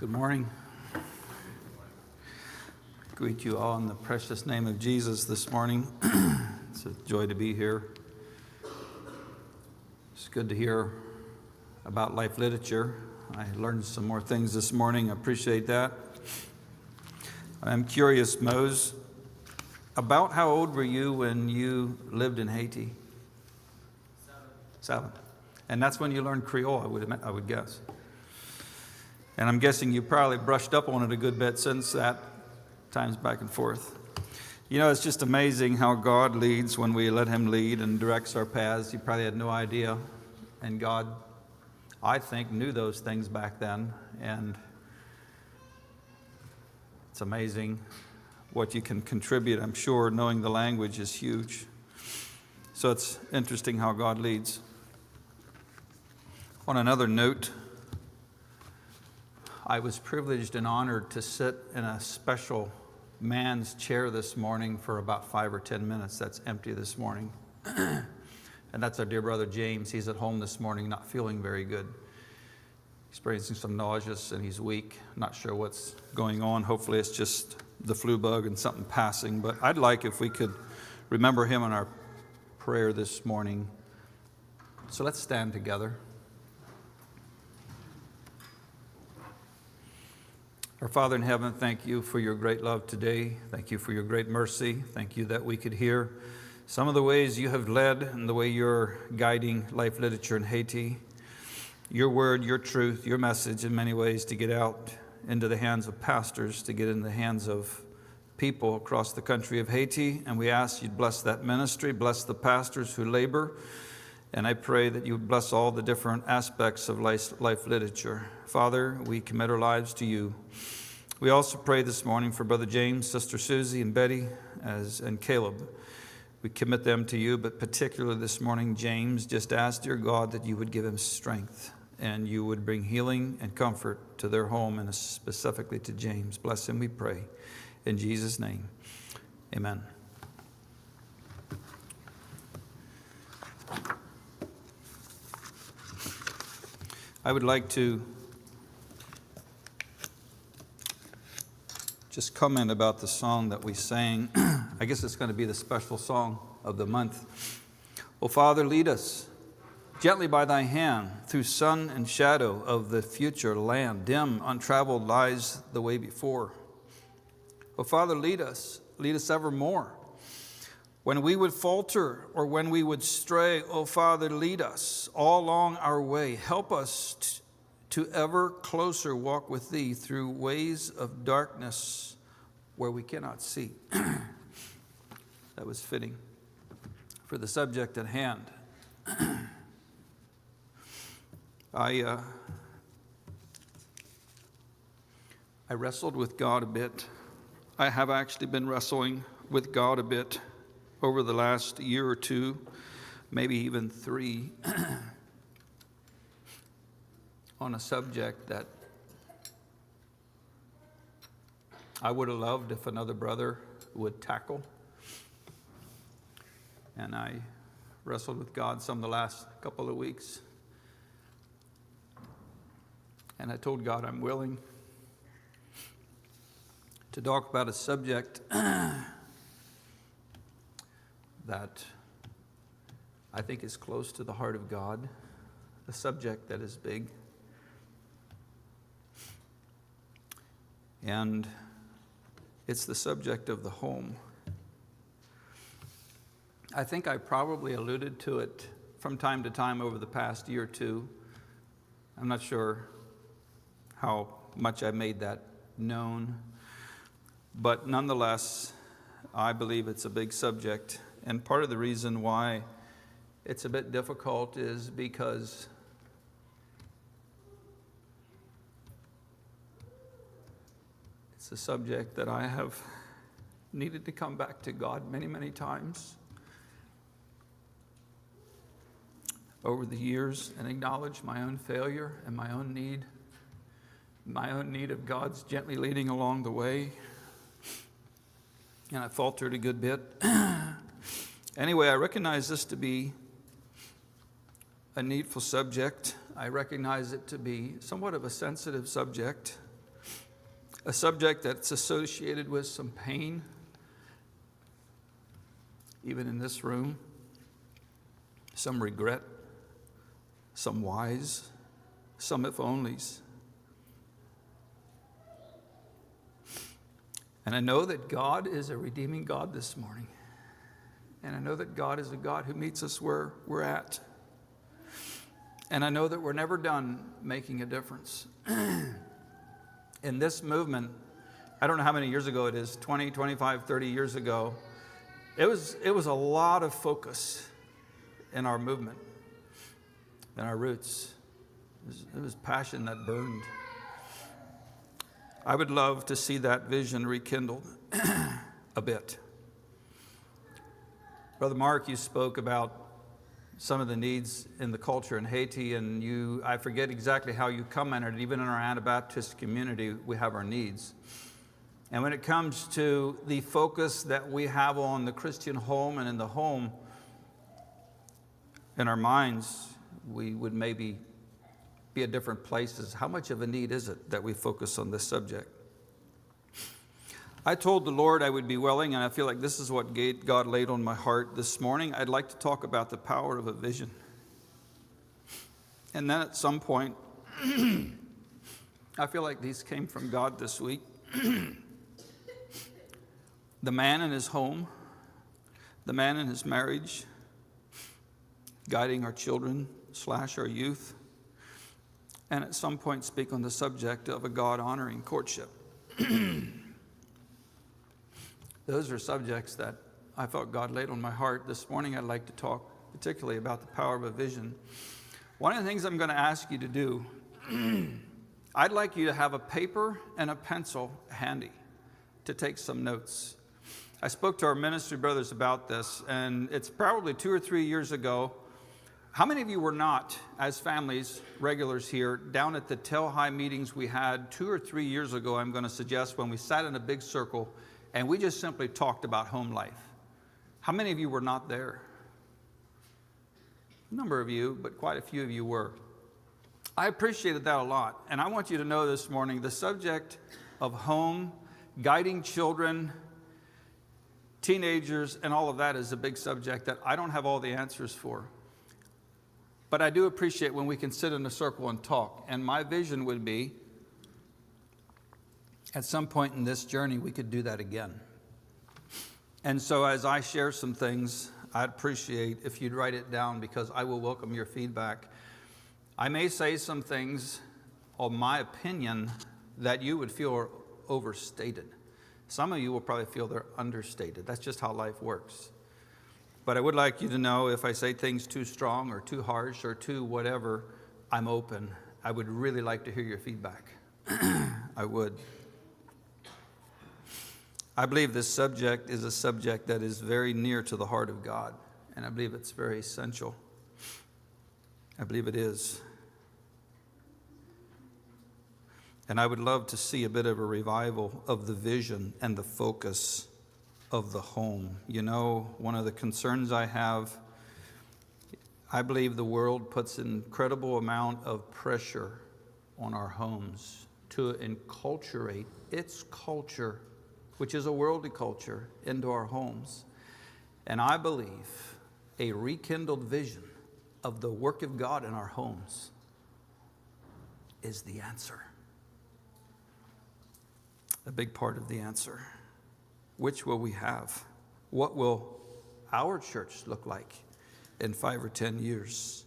Good morning. Greet you all in the precious name of Jesus this morning. It's a joy to be here. It's good to hear about life literature. I learned some more things this morning. I appreciate that. I'm curious, Mose, about how old were you when you lived in Haiti? 7. And that's when you learned Creole, I would guess. And I'm guessing you probably brushed up on it a good bit since that, times back and forth. You know, it's just amazing how God leads when we let Him lead and directs our paths. You probably had no idea. And God, I think, knew those things back then. And it's amazing what you can contribute, I'm sure. Knowing the language is huge. So it's interesting how God leads. On another note, I was privileged and honored to sit in a special man's chair this morning for about 5 or 10 minutes. That's empty this morning. And that's our dear brother James. He's at home this morning, not feeling very good. Experiencing some nausea and he's weak. Not sure what's going on. Hopefully it's just the flu bug and something passing. But I'd like if we could remember him in our prayer this morning. So let's stand together. Our Father in heaven, thank you for your great love today. Thank you for your great mercy. Thank you that we could hear some of the ways you have led and the way you're guiding life literature in Haiti. Your word, your truth, your message in many ways to get out into the hands of pastors, to get in the hands of people across the country of Haiti. And we ask you to bless that ministry, bless the pastors who labor. And I pray that you would bless all the different aspects of life literature. Father, we commit our lives to you. We also pray this morning for Brother James, Sister Susie, and Betty, and Caleb. We commit them to you, but particularly this morning, James, just ask, dear God, that you would give him strength and you would bring healing and comfort to their home and specifically to James. Bless him, we pray. In Jesus' name, amen. I would like to just comment about the song that we sang. I guess it's going to be the special song of the month. O Father, lead us gently by thy hand through sun and shadow of the future land. Dim, untraveled lies the way before. O Father, lead us evermore. When we would falter or when we would stray, O Father, lead us all along our way. Help us to ever closer walk with thee through ways of darkness where we cannot see. That was fitting for the subject at hand. I wrestled with God a bit. I have actually been wrestling with God a bit over the last year or two, maybe even 3, on a subject that I would have loved if another brother would tackle. And I wrestled with God some the last couple of weeks. And I told God I'm willing to talk about a subject that I think is close to the heart of God, a subject that is big. And it's the subject of the home. I think I probably alluded to it from time to time over the past year or two. I'm not sure how much I made that known, but nonetheless, I believe it's a big subject. And part of the reason why it's a bit difficult is because it's a subject that I have needed to come back to God many, many times over the years and acknowledge my own failure and my own need of God's gently leading along the way. And I faltered a good bit. Anyway, I recognize this to be a needful subject. I recognize it to be somewhat of a sensitive subject. a subject that's associated with some pain, even in this room, some regret, some whys, some if onlys. And I know that God is a redeeming God this morning. And I know that God is a God who meets us where we're at. And I know that we're never done making a difference. In this movement, I don't know how many years ago it is, 20, 25, 30 years ago, it was a lot of focus in our movement and our roots. It was passion that burned. I would love to see that vision rekindled a bit. Brother Mark, you spoke about some of the needs in the culture in Haiti, and I forget exactly how you commented, even in our Anabaptist community, we have our needs. And when it comes to the focus that we have on the Christian home and in the home, in our minds, we would maybe be at different places. How much of a need is it that we focus on this subject? I told the Lord I would be willing, and I feel like this is what God laid on my heart this morning. I'd like to talk about the power of a vision. And then at some point, I feel like these came from God this week. The man in his home, the man in his marriage, guiding our children / our youth, and at some point speak on the subject of a God-honoring courtship. Those are subjects that I felt God laid on my heart. This morning I'd like to talk particularly about the power of a vision. One of the things I'm going to ask you to do, I'd like you to have a paper and a pencil handy to take some notes. I spoke to our ministry brothers about this, and it's probably 2 or 3 years ago. How many of you were not, as families, regulars here, down at the Tel High meetings we had 2 or 3 years ago, I'm going to suggest, when we sat in a big circle and we just simply talked about home life? How many of you were not there? A number of you, but quite a few of you were. I appreciated that a lot, and I want you to know this morning the subject of home, guiding children, teenagers, and all of that is a big subject that I don't have all the answers for. But I do appreciate when we can sit in a circle and talk. And my vision would be, at some point in this journey, we could do that again. And so as I share some things, I'd appreciate if you'd write it down, because I will welcome your feedback. I may say some things, of my opinion, that you would feel are overstated. Some of you will probably feel they're understated. That's just how life works. But I would like you to know, if I say things too strong or too harsh or too whatever, I'm open. I would really like to hear your feedback. I would. I believe this subject is a subject that is very near to the heart of God, and I believe it's very essential. I believe it is. And I would love to see a bit of a revival of the vision and the focus of the home. You know, one of the concerns I have, I believe the world puts an incredible amount of pressure on our homes to enculturate its culture, which is a worldly culture, into our homes. And I believe a rekindled vision of the work of God in our homes is the answer. A big part of the answer. Which will we have? What will our church look like in 5 or 10 years?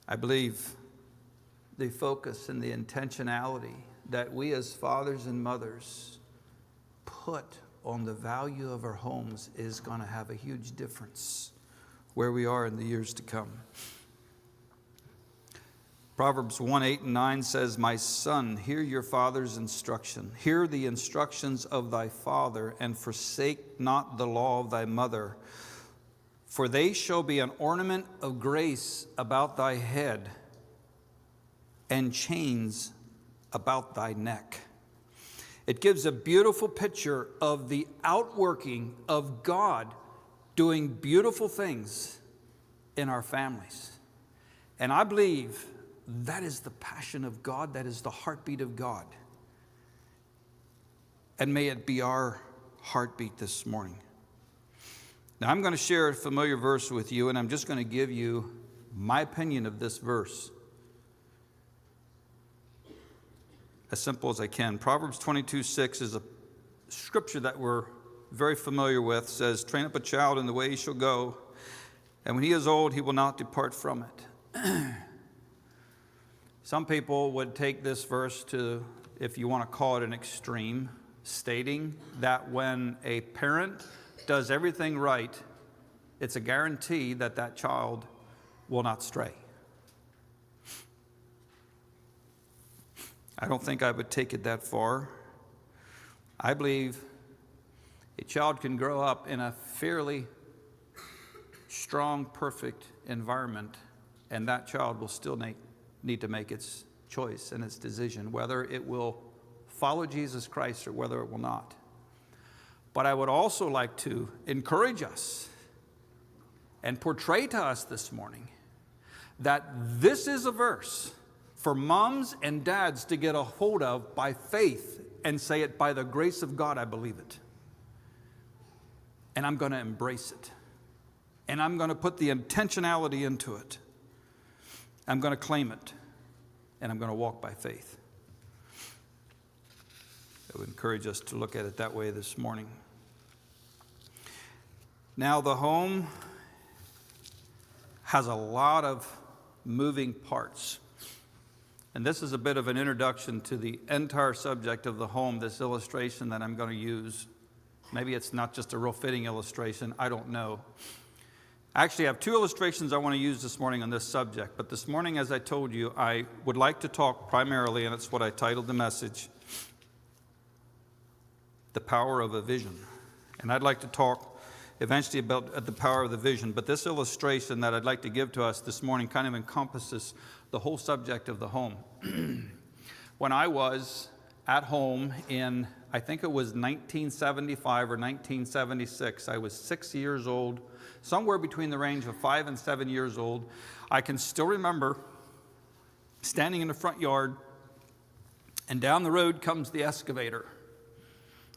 I believe the focus and the intentionality that we as fathers and mothers put on the value of our homes is going to have a huge difference where we are in the years to come. Proverbs 1:8-9 says, "My son, hear your father's instruction. Hear the instructions of thy father, and forsake not the law of thy mother. For they shall be an ornament of grace about thy head, and chains about thy neck." It gives a beautiful picture of the outworking of God doing beautiful things in our families. And I believe that is the passion of God. That is the heartbeat of God. And may it be our heartbeat this morning. Now, I'm going to share a familiar verse with you, and I'm just going to give you my opinion of this verse. As simple as I can. Proverbs 22:6 is a scripture that we're very familiar with. It says, train up a child in the way he shall go, and when he is old, he will not depart from it. Some people would take this verse to, if you want to call it an extreme, stating that when a parent does everything right, it's a guarantee that that child will not stray. I don't think I would take it that far. I believe a child can grow up in a fairly strong, perfect environment, and that child will still need to make its choice and its decision, whether it will follow Jesus Christ or whether it will not. But I would also like to encourage us and portray to us this morning that this is a verse for moms and dads to get a hold of by faith and say it, by the grace of God, I believe it. And I'm going to embrace it. And I'm going to put the intentionality into it. I'm going to claim it. And I'm going to walk by faith. I would encourage us to look at it that way this morning. Now, the home has a lot of moving parts. And this is a bit of an introduction to the entire subject of the home, this illustration that I'm going to use. Maybe it's not just a real fitting illustration, I don't know. I actually have two illustrations I want to use this morning on this subject. But this morning, as I told you, I would like to talk primarily, and it's what I titled the message, The Power of a Vision. And I'd like to talk eventually about the power of the vision. But this illustration that I'd like to give to us this morning kind of encompasses the whole subject of the home. When I was at home in, I think it was 1975 or 1976, I was 6 years old, somewhere between the range of 5 and 7 years old. I can still remember standing in the front yard, and down the road comes the excavator.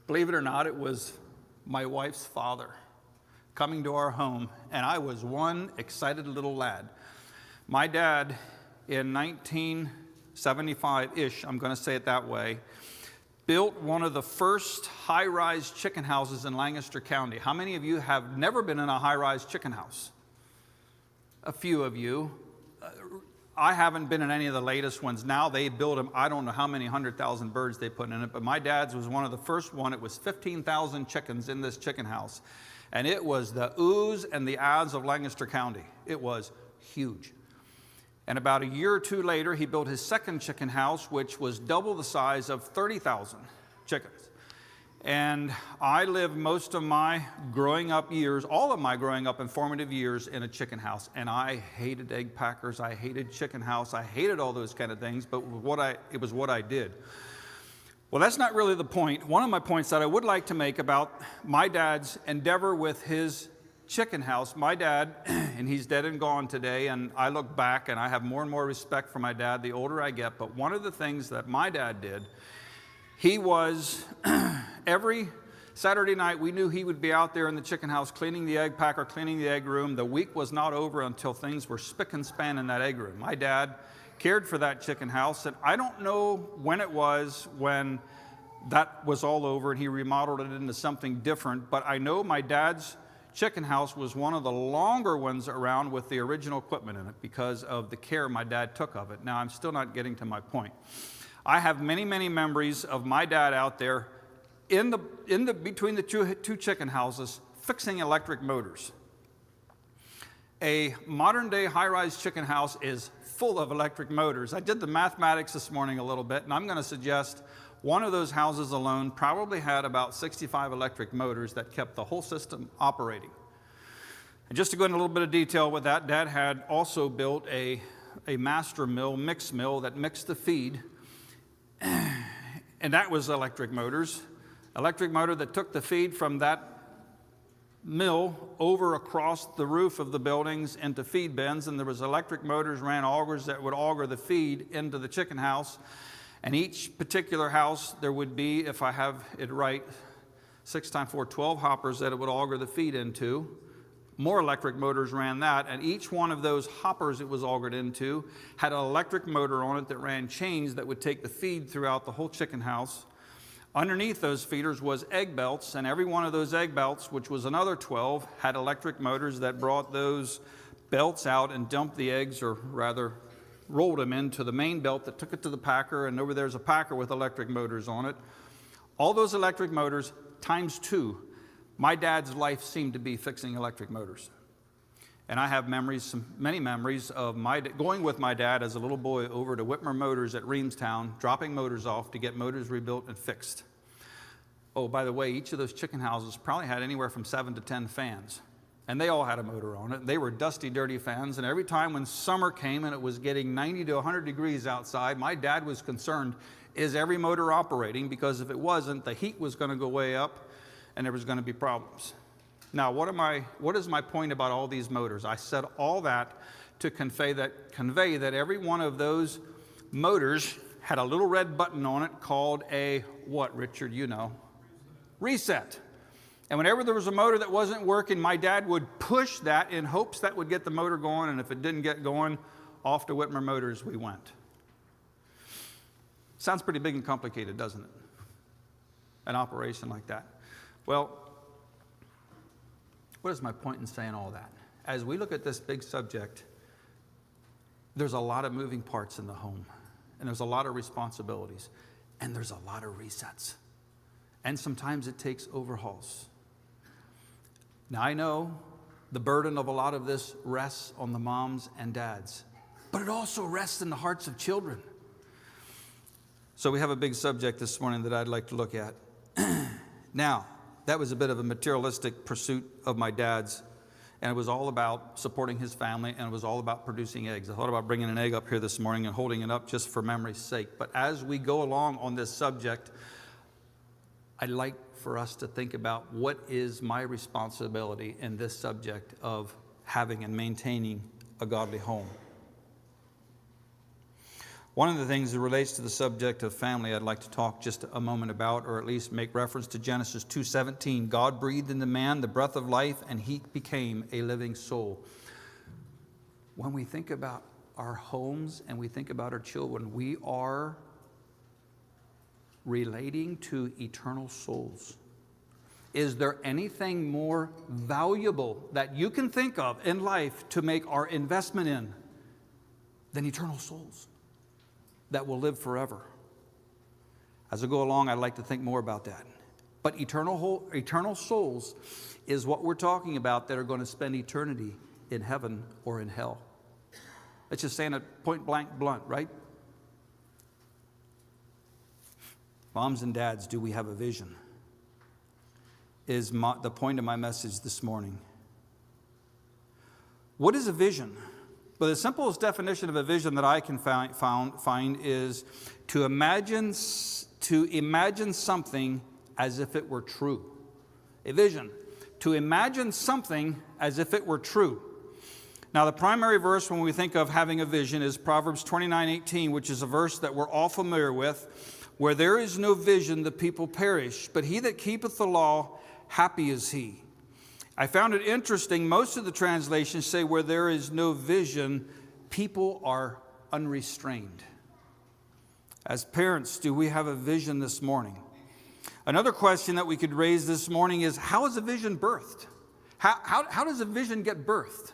Believe it or not, it was my wife's father coming to our home, and I was one excited little lad. My dad, in 1975-ish, I'm going to say it that way, built one of the first high-rise chicken houses in Lancaster County. How many of you have never been in a high-rise chicken house? A few of you. I haven't been in any of the latest ones. Now they build them, I don't know how many 100,000 birds they put in it, but my dad's was one of the first one. It was 15,000 chickens in this chicken house. And it was the oohs and the ahs of Lancaster County. It was huge. And about a year or two later, he built his second chicken house, which was double the size of 30,000 chickens. And I lived most of my growing up years, all of my growing up and formative years, in a chicken house. And I hated egg packers, I hated chicken house, I hated all those kind of things, but it was what I did. Well, that's not really the point. One of my points that I would like to make about my dad's endeavor with his chicken house, my dad, and he's dead and gone today, and I look back and I have more and more respect for my dad the older I get, but one of the things that my dad did, he was, every Saturday night we knew he would be out there in the chicken house cleaning the egg packer, cleaning the egg room. The week was not over until things were spick and span in that egg room. My dad cared for that chicken house, and I don't know when it was when that was all over and he remodeled it into something different, but I know my dad's chicken house was one of the longer ones around with the original equipment in it because of the care my dad took of it. Now, I'm still not getting to my point. I have many, many memories of my dad out there between the two chicken houses fixing electric motors. A modern-day high-rise chicken house is full of electric motors. I did the mathematics this morning a little bit, and I'm going to suggest one of those houses alone probably had about 65 electric motors that kept the whole system operating. And just to go into a little bit of detail with that, Dad had also built a master mill, mix mill, that mixed the feed. And that was electric motors. Electric motor that took the feed from that mill over across the roof of the buildings into feed bins, and there was electric motors ran augers that would auger the feed into the chicken house. And each particular house, there would be, if I have it right, 6 times 4, 12 hoppers that it would auger the feed into. More electric motors ran that, and each one of those hoppers it was augered into had an electric motor on it that ran chains that would take the feed throughout the whole chicken house. Underneath those feeders was egg belts, and every one of those egg belts, which was another 12, had electric motors that brought those belts out and dumped the eggs, or rather rolled them into the main belt that took it to the packer, and over there's a packer with electric motors on it. All those electric motors times 2. My dad's life seemed to be fixing electric motors. And I have memories, many memories of going with my dad as a little boy over to Whitmer Motors at Reamstown, dropping motors off to get motors rebuilt and fixed. Oh, by the way, each of those chicken houses probably had anywhere from 7 to 10 fans. And they all had a motor on it. They were dusty, dirty fans. And every time when summer came and it was getting 90 to 100 degrees outside, my dad was concerned, is every motor operating? Because if it wasn't, the heat was going to go way up and there was going to be problems. Now, what is my point about all these motors? I said all that to convey that every one of those motors had a little red button on it called a, what, Richard, you know? Reset. And whenever there was a motor that wasn't working, my dad would push that in hopes that would get the motor going, and if it didn't get going, off to Whitmer Motors we went. Sounds pretty big and complicated, doesn't it? An operation like that. Well, what is my point in saying all that? As we look at this big subject, there's a lot of moving parts in the home, and there's a lot of responsibilities, and there's a lot of resets. And sometimes it takes overhauls. Now, I know the burden of a lot of this rests on the moms and dads, but it also rests in the hearts of children. So we have a big subject this morning that I'd like to look at. Now, that was a bit of a materialistic pursuit of my dad's, and it was all about supporting his family, and it was all about producing eggs. I thought about bringing an egg up here this morning and holding it up just for memory's sake. But as we go along on this subject, I'd like for us to think about what is my responsibility in this subject of having and maintaining a godly home. One of the things that relates to the subject of family I'd like to talk just a moment about, or at least make reference to Genesis 2:17. God breathed into man the breath of life, and he became a living soul. When we think about our homes and we think about our children, we are relating to eternal souls. Is there anything more valuable that you can think of in life to make our investment in than eternal souls that will live forever? As I go along, I'd like to think more about that. But eternal souls is what we're talking about that are going to spend eternity in heaven or in hell. Let's just say it point blank blunt, right? Moms and dads, do we have a vision? Is the point of my message this morning. What is a vision? Well, the simplest definition of a vision that I can find is to imagine something as if it were true. A vision, to imagine something as if it were true. Now, the primary verse when we think of having a vision is Proverbs 29:18, which is a verse that we're all familiar with. Where there is no vision, the people perish, but he that keepeth the law, happy is he. I found it interesting, most of the translations say where there is no vision, people are unrestrained. As parents, do we have a vision this morning? Another question that we could raise this morning is, how is a vision birthed? How does a vision get birthed?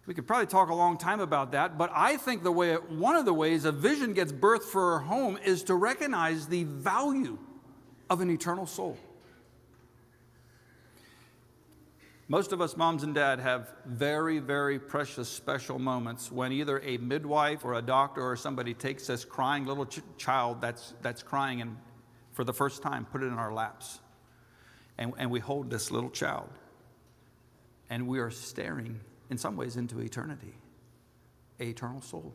We could probably talk a long time about that, but I think one of the ways a vision gets birthed for our home is to recognize the value of an eternal soul. Most of us moms and dad have very, very precious, special moments when either a midwife or a doctor or somebody takes this crying little child that's crying and for the first time put it in our laps. And we hold this little child. And we are staring, in some ways, into eternity. An eternal soul.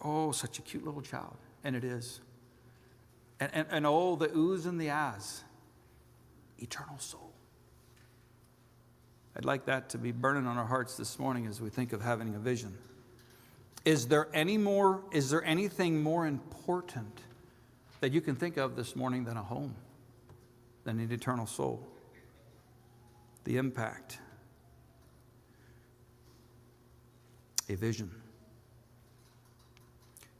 Oh, such a cute little child. And it is. And oh, the oohs and the ahs. Eternal soul. I'd like that to be burning on our hearts this morning as we think of having a vision. Is there anything more important that you can think of this morning than a home, than an eternal soul? The impact. A vision.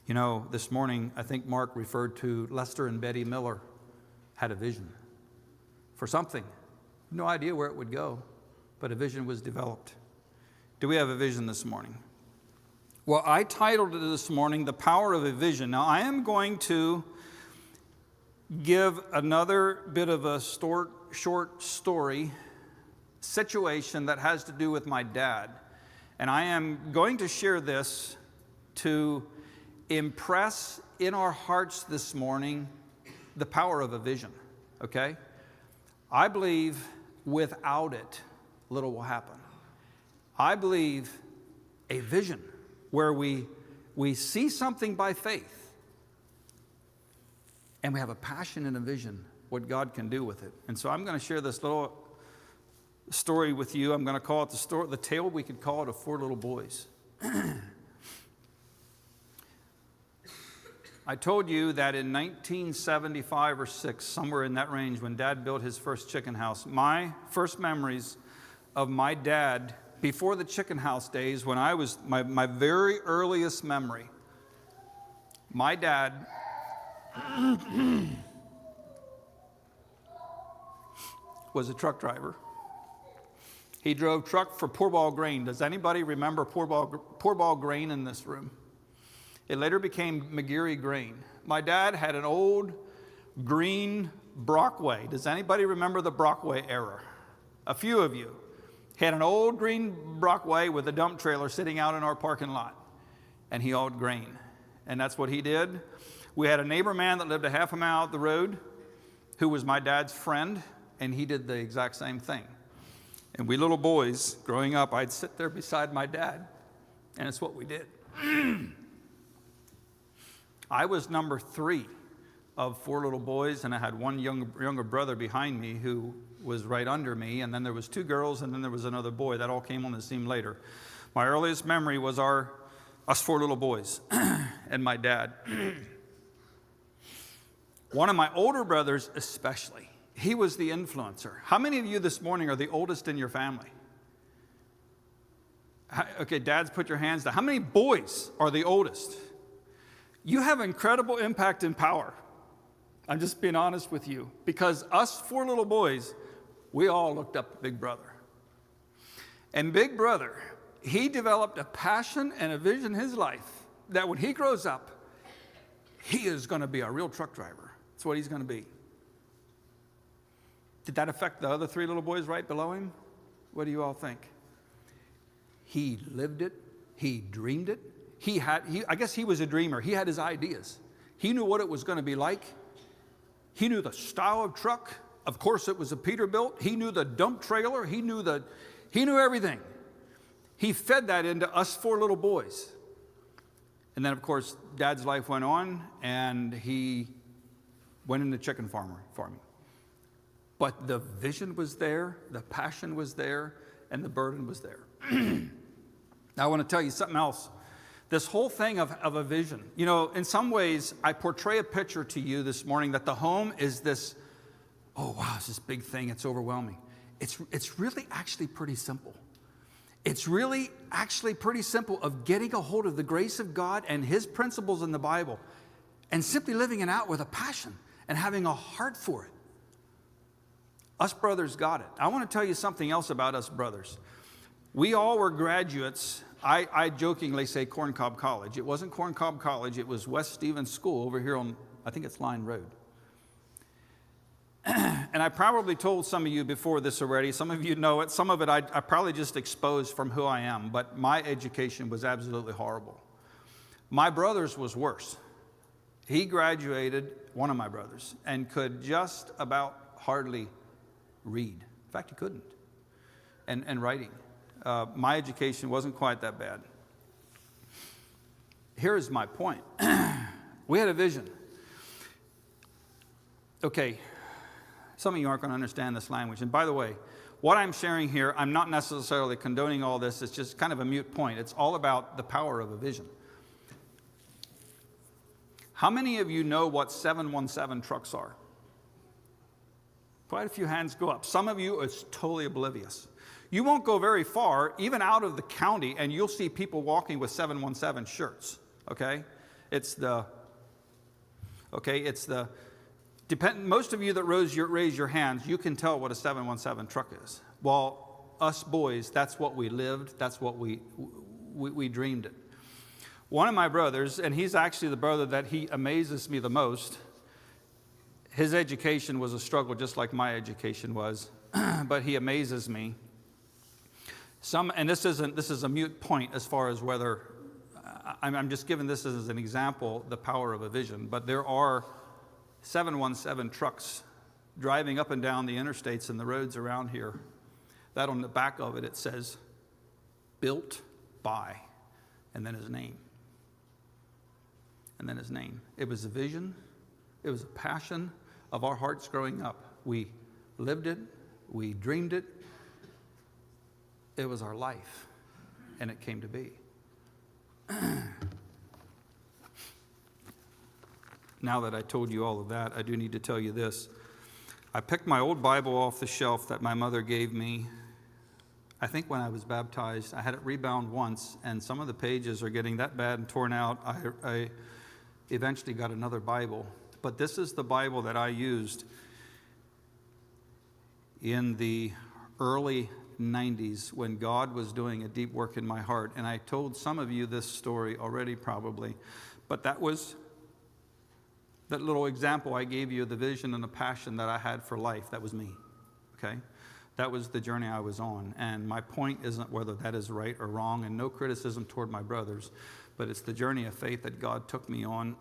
You know, this morning, I think Mark referred to Lester and Betty Miller had a vision for something. No idea where it would go, but a vision was developed. Do we have a vision this morning? Well, I titled it this morning, The Power of a Vision. Now, I am going to give another bit of a short story situation that has to do with my dad. And I am going to share this to impress in our hearts this morning the power of a vision, okay? I believe without it, little will happen. I believe a vision where we see something by faith and we have a passion and a vision what God can do with it. And so I'm going to share this little story with you. I'm going to call it the tale, we could call it, of four little boys. I told you that in 1975 or 6, somewhere in that range, when Dad built his first chicken house, my first memories of my dad, before the chicken house days, when I was, my very earliest memory, my dad was a truck driver. He drove truck for Poor Ball Grain. Does anybody remember Poor Ball Grain in this room? It later became McGeary Grain. My dad had an old green Brockway. Does anybody remember the Brockway era? A few of you. He had an old green Brockway with a dump trailer sitting out in our parking lot. And he hauled grain. And that's what he did. We had a neighbor man that lived a half a mile up the road who was my dad's friend, and he did the exact same thing. And we little boys, growing up, I'd sit there beside my dad, and it's what we did. I was number 3 of 4 little boys, and I had one younger brother behind me who was right under me, and then there was 2 girls, and then there was another boy. That all came on the scene later. My earliest memory was us 4 little boys and my dad. One of my older brothers especially, he was the influencer. How many of you this morning are the oldest in your family? Okay, dads, put your hands down. How many boys are the oldest? You have incredible impact and power. I'm just being honest with you. Because us 4 little boys, we all looked up to Big Brother. And Big Brother, he developed a passion and a vision in his life that when he grows up, he is going to be a real truck driver. That's what he's going to be. Did that affect the other 3 little boys right below him? What do you all think? He lived it. He dreamed it. I guess he was a dreamer. He had his ideas. He knew what it was going to be like. He knew the style of truck. Of course, it was a Peterbilt. He knew the dump trailer. He knew everything. He fed that into us 4 little boys. And then, of course, Dad's life went on, and he went into chicken farming. But the vision was there, the passion was there, and the burden was there. Now, I want to tell you something else. This whole thing of a vision, you know, in some ways, I portray a picture to you this morning that the home is this, oh, wow, it's this big thing. It's overwhelming. It's really actually pretty simple. It's really actually pretty simple of getting a hold of the grace of God and His principles in the Bible and simply living it out with a passion and having a heart for it. Us brothers got it. I want to tell you something else about us brothers. We all were graduates. I jokingly say Corncob College. It wasn't Corncob College. It was West Stevens School over here on, I think it's Line Road. And I probably told some of you before this already. Some of you know it. Some of it I probably just exposed from who I am. But my education was absolutely horrible. My brother's was worse. He graduated, one of my brothers, and could just about hardly read. In fact, he couldn't. And writing. My education wasn't quite that bad. Here's my point. We had a vision. Okay, some of you aren't going to understand this language. And by the way, what I'm sharing here, I'm not necessarily condoning all this. It's just kind of a moot point. It's all about the power of a vision. How many of you know what 717 trucks are? Quite a few hands go up. Some of you are totally oblivious. You won't go very far, even out of the county, and you'll see people walking with 717 shirts, okay? Most of you that raise your hands, you can tell what a 717 truck is. Well, us boys, that's what we lived, that's what we dreamed it. One of my brothers, and he's actually the brother that he amazes me the most, his education was a struggle just like my education was, but he amazes me. And this is a mute point as far as whether, I'm just giving this as an example, the power of a vision, but there are 717 trucks driving up and down the interstates and the roads around here, that on the back of it says, built by, and then his name. And then his name. It was a vision. It was a passion of our hearts growing up. We lived it. We dreamed it. It was our life. And it came to be. Now that I told you all of that, I do need to tell you this. I picked my old Bible off the shelf that my mother gave me. I think when I was baptized, I had it rebound once, and some of the pages are getting that bad and torn out. I eventually got another Bible. But this is the Bible that I used in the early 90s when God was doing a deep work in my heart. And I told some of you this story already probably, but that little example I gave you of the vision and the passion that I had for life. That was me, okay? That was the journey I was on. And my point isn't whether that is right or wrong, and no criticism toward my brothers, but it's the journey of faith that God took me on.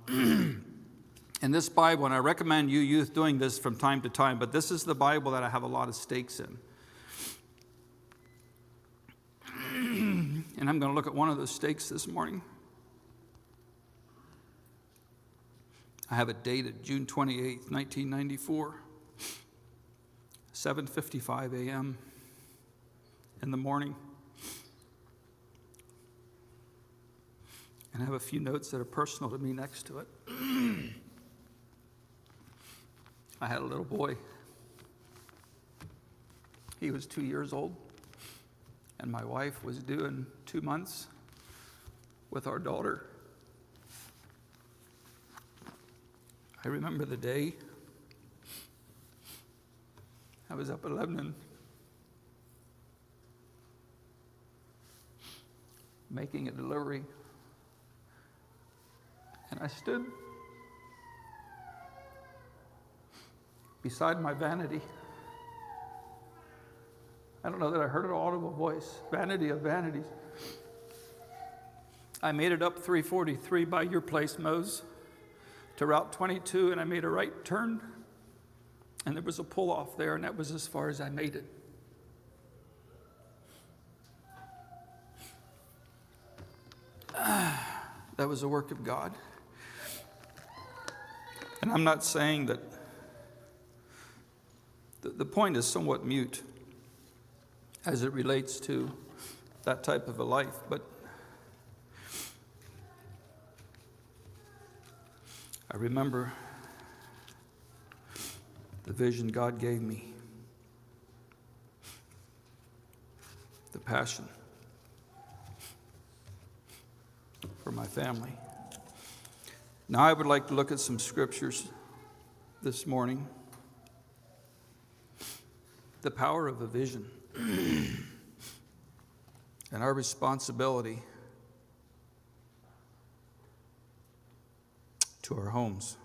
In this Bible, and I recommend you youth doing this from time to time, but this is the Bible that I have a lot of stakes in. And I'm going to look at one of those stakes this morning. I have it dated June 28th, 1994, 7:55 a.m. in the morning. And I have a few notes that are personal to me next to it. I had a little boy. He was 2 years old. And my wife was due in 2 months with our daughter. I remember the day. I was up at Lebanon making a delivery. And I stood beside my vanity. I don't know that I heard an audible voice. Vanity of vanities. I made it up 343 by your place, Mose, to Route 22, and I made a right turn. And there was a pull-off there, and that was as far as I made it. That was a work of God. And I'm not saying that the point is somewhat mute as it relates to that type of a life, but I remember the vision God gave me, the passion for my family. Now I would like to look at some scriptures this morning. The power of a vision and our responsibility to our homes.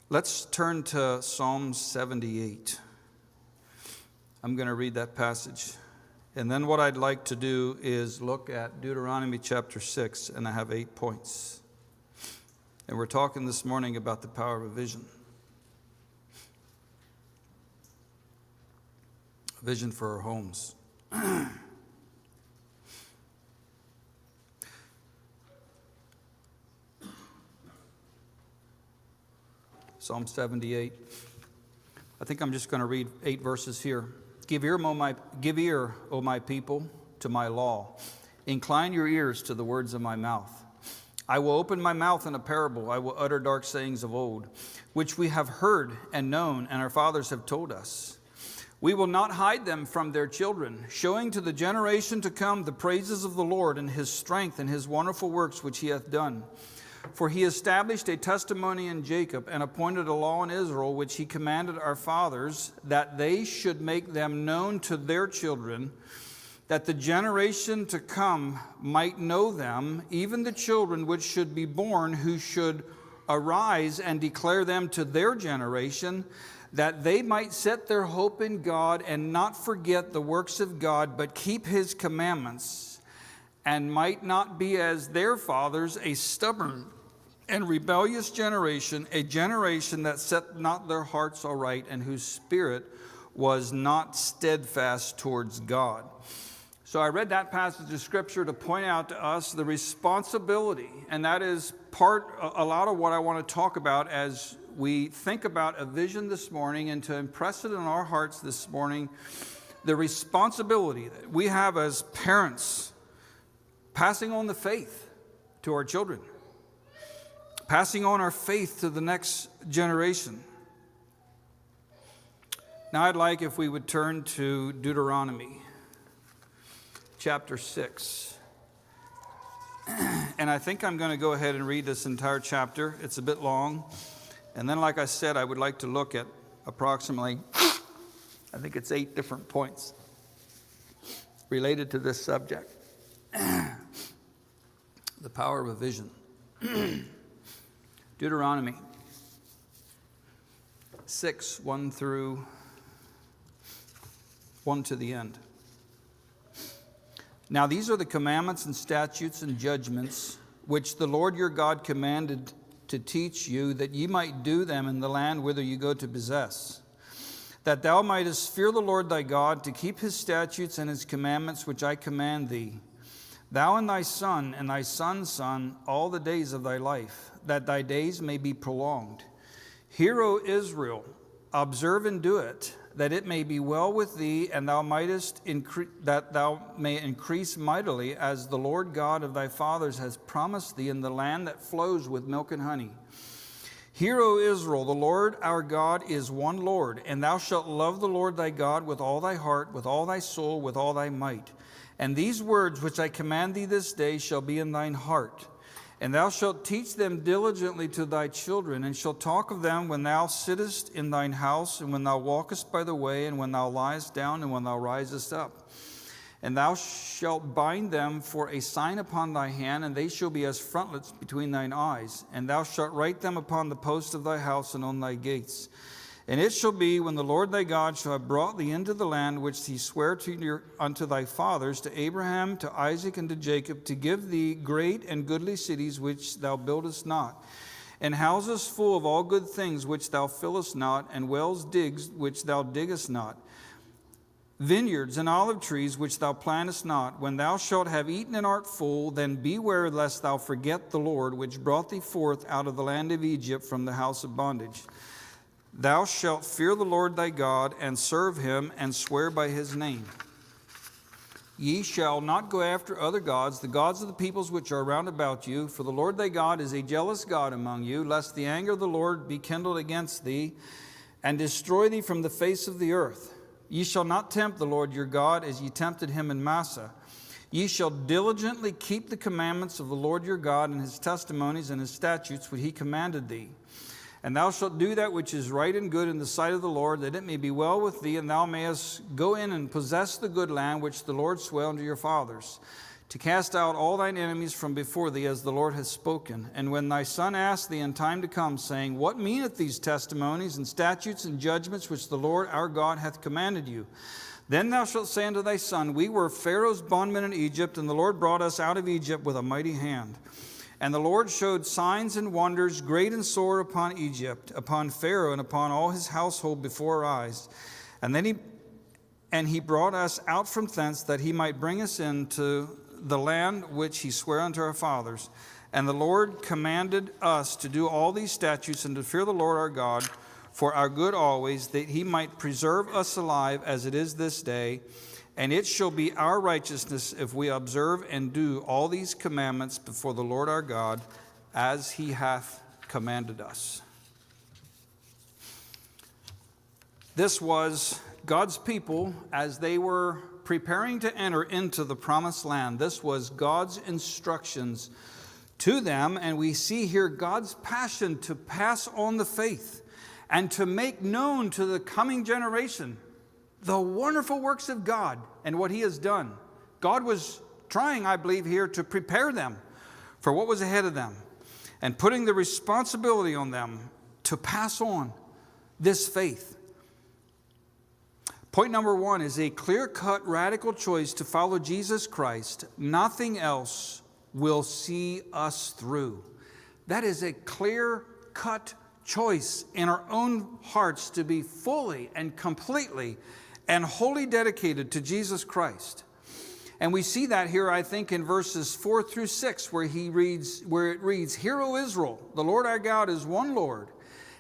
Let's turn to Psalm 78. I'm going to read that passage. And then what I'd like to do is look at Deuteronomy chapter 6, and I have 8 points. And we're talking this morning about the power of a vision. A vision for our homes. Psalm 78. I think I'm just going to read 8 verses here. Give ear, O my people, to my law. Incline your ears to the words of my mouth. I will open my mouth in a parable. I will utter dark sayings of old, which we have heard and known, and our fathers have told us. We will not hide them from their children, showing to the generation to come the praises of the Lord and his strength and his wonderful works which he hath done. For he established a testimony in Jacob and appointed a law in Israel, which he commanded our fathers, that they should make them known to their children, that the generation to come might know them, even the children which should be born, who should arise and declare them to their generation, that they might set their hope in God and not forget the works of God, but keep his commandments, and might not be as their fathers, a stubborn and rebellious generation, a generation that set not their hearts aright, and whose spirit was not steadfast towards God. So I read that passage of Scripture to point out to us the responsibility, and that is a lot of what I want to talk about as we think about a vision this morning, and to impress it in our hearts this morning, the responsibility that we have as parents, passing on the faith to our children, passing on our faith to the next generation. Now I'd like if we would turn to Deuteronomy chapter 6. And I think I'm going to go ahead and read this entire chapter. It's a bit long. And then, like I said, I would like to look at approximately, I think it's 8 different points related to this subject. The power of a vision. Deuteronomy 6, 1 through 1 to the end. Now these are the commandments and statutes and judgments which the Lord your God commanded to teach you, that ye might do them in the land whither you go to possess, that thou mightest fear the Lord thy God, to keep his statutes and his commandments which I command thee, thou and thy son and thy son's son, all the days of thy life, that thy days may be prolonged. Hear, O Israel, observe and do it, that it may be well with thee, and that thou may increase mightily, as the Lord God of thy fathers has promised thee, in the land that flows with milk and honey. Hear, O Israel, the Lord our God is one Lord, and thou shalt love the Lord thy God with all thy heart, with all thy soul, with all thy might. And these words which I command thee this day shall be in thine heart. And thou shalt teach them diligently to thy children, and shalt talk of them when thou sittest in thine house, and when thou walkest by the way, and when thou liest down, and when thou risest up. And thou shalt bind them for a sign upon thy hand, and they shall be as frontlets between thine eyes. And thou shalt write them upon the posts of thy house and on thy gates. And it shall be, when the Lord thy God shall have brought thee into the land which he sware unto thy fathers, to Abraham, to Isaac, and to Jacob, to give thee great and goodly cities which thou buildest not, and houses full of all good things which thou fillest not, and wells digged which thou diggest not, vineyards and olive trees which thou plantest not. When thou shalt have eaten and art full, then beware lest thou forget the Lord, which brought thee forth out of the land of Egypt from the house of bondage. Thou shalt fear the Lord thy God, and serve him, and swear by his name. Ye shall not go after other gods, the gods of the peoples which are round about you, for the Lord thy God is a jealous God among you, lest the anger of the Lord be kindled against thee, and destroy thee from the face of the earth. Ye shall not tempt the Lord your God, as ye tempted him in Massah. Ye shall diligently keep the commandments of the Lord your God, and his testimonies and his statutes which he commanded thee. And thou shalt do that which is right and good in the sight of the Lord, that it may be well with thee, and thou mayest go in and possess the good land which the Lord sware unto your fathers, to cast out all thine enemies from before thee, as the Lord hath spoken. And when thy son ask thee in time to come, saying, What meaneth these testimonies and statutes and judgments which the Lord our God hath commanded you? Then thou shalt say unto thy son, We were Pharaoh's bondmen in Egypt, and the Lord brought us out of Egypt with a mighty hand. And the Lord showed signs and wonders great and sore upon Egypt, upon Pharaoh, and upon all his household before our eyes. And he brought us out from thence, that he might bring us into the land which he sware unto our fathers. And the Lord commanded us to do all these statutes, and to fear the Lord our God for our good always, that he might preserve us alive as it is this day. And it shall be our righteousness if we observe and do all these commandments before the Lord our God, as he hath commanded us. This was God's people as they were preparing to enter into the promised land. This was God's instructions to them, and we see here God's passion to pass on the faith and to make known to the coming generation the wonderful works of God and what he has done. God was trying, I believe, here to prepare them for what was ahead of them and putting the responsibility on them to pass on this faith. Point number one is a clear-cut, radical choice to follow Jesus Christ. Nothing else will see us through. That is a clear-cut choice in our own hearts to be fully and completely and wholly dedicated to Jesus Christ. And we see that here, I think, in verses 4 through 6, where it reads, Hear, O Israel, the Lord our God is one Lord,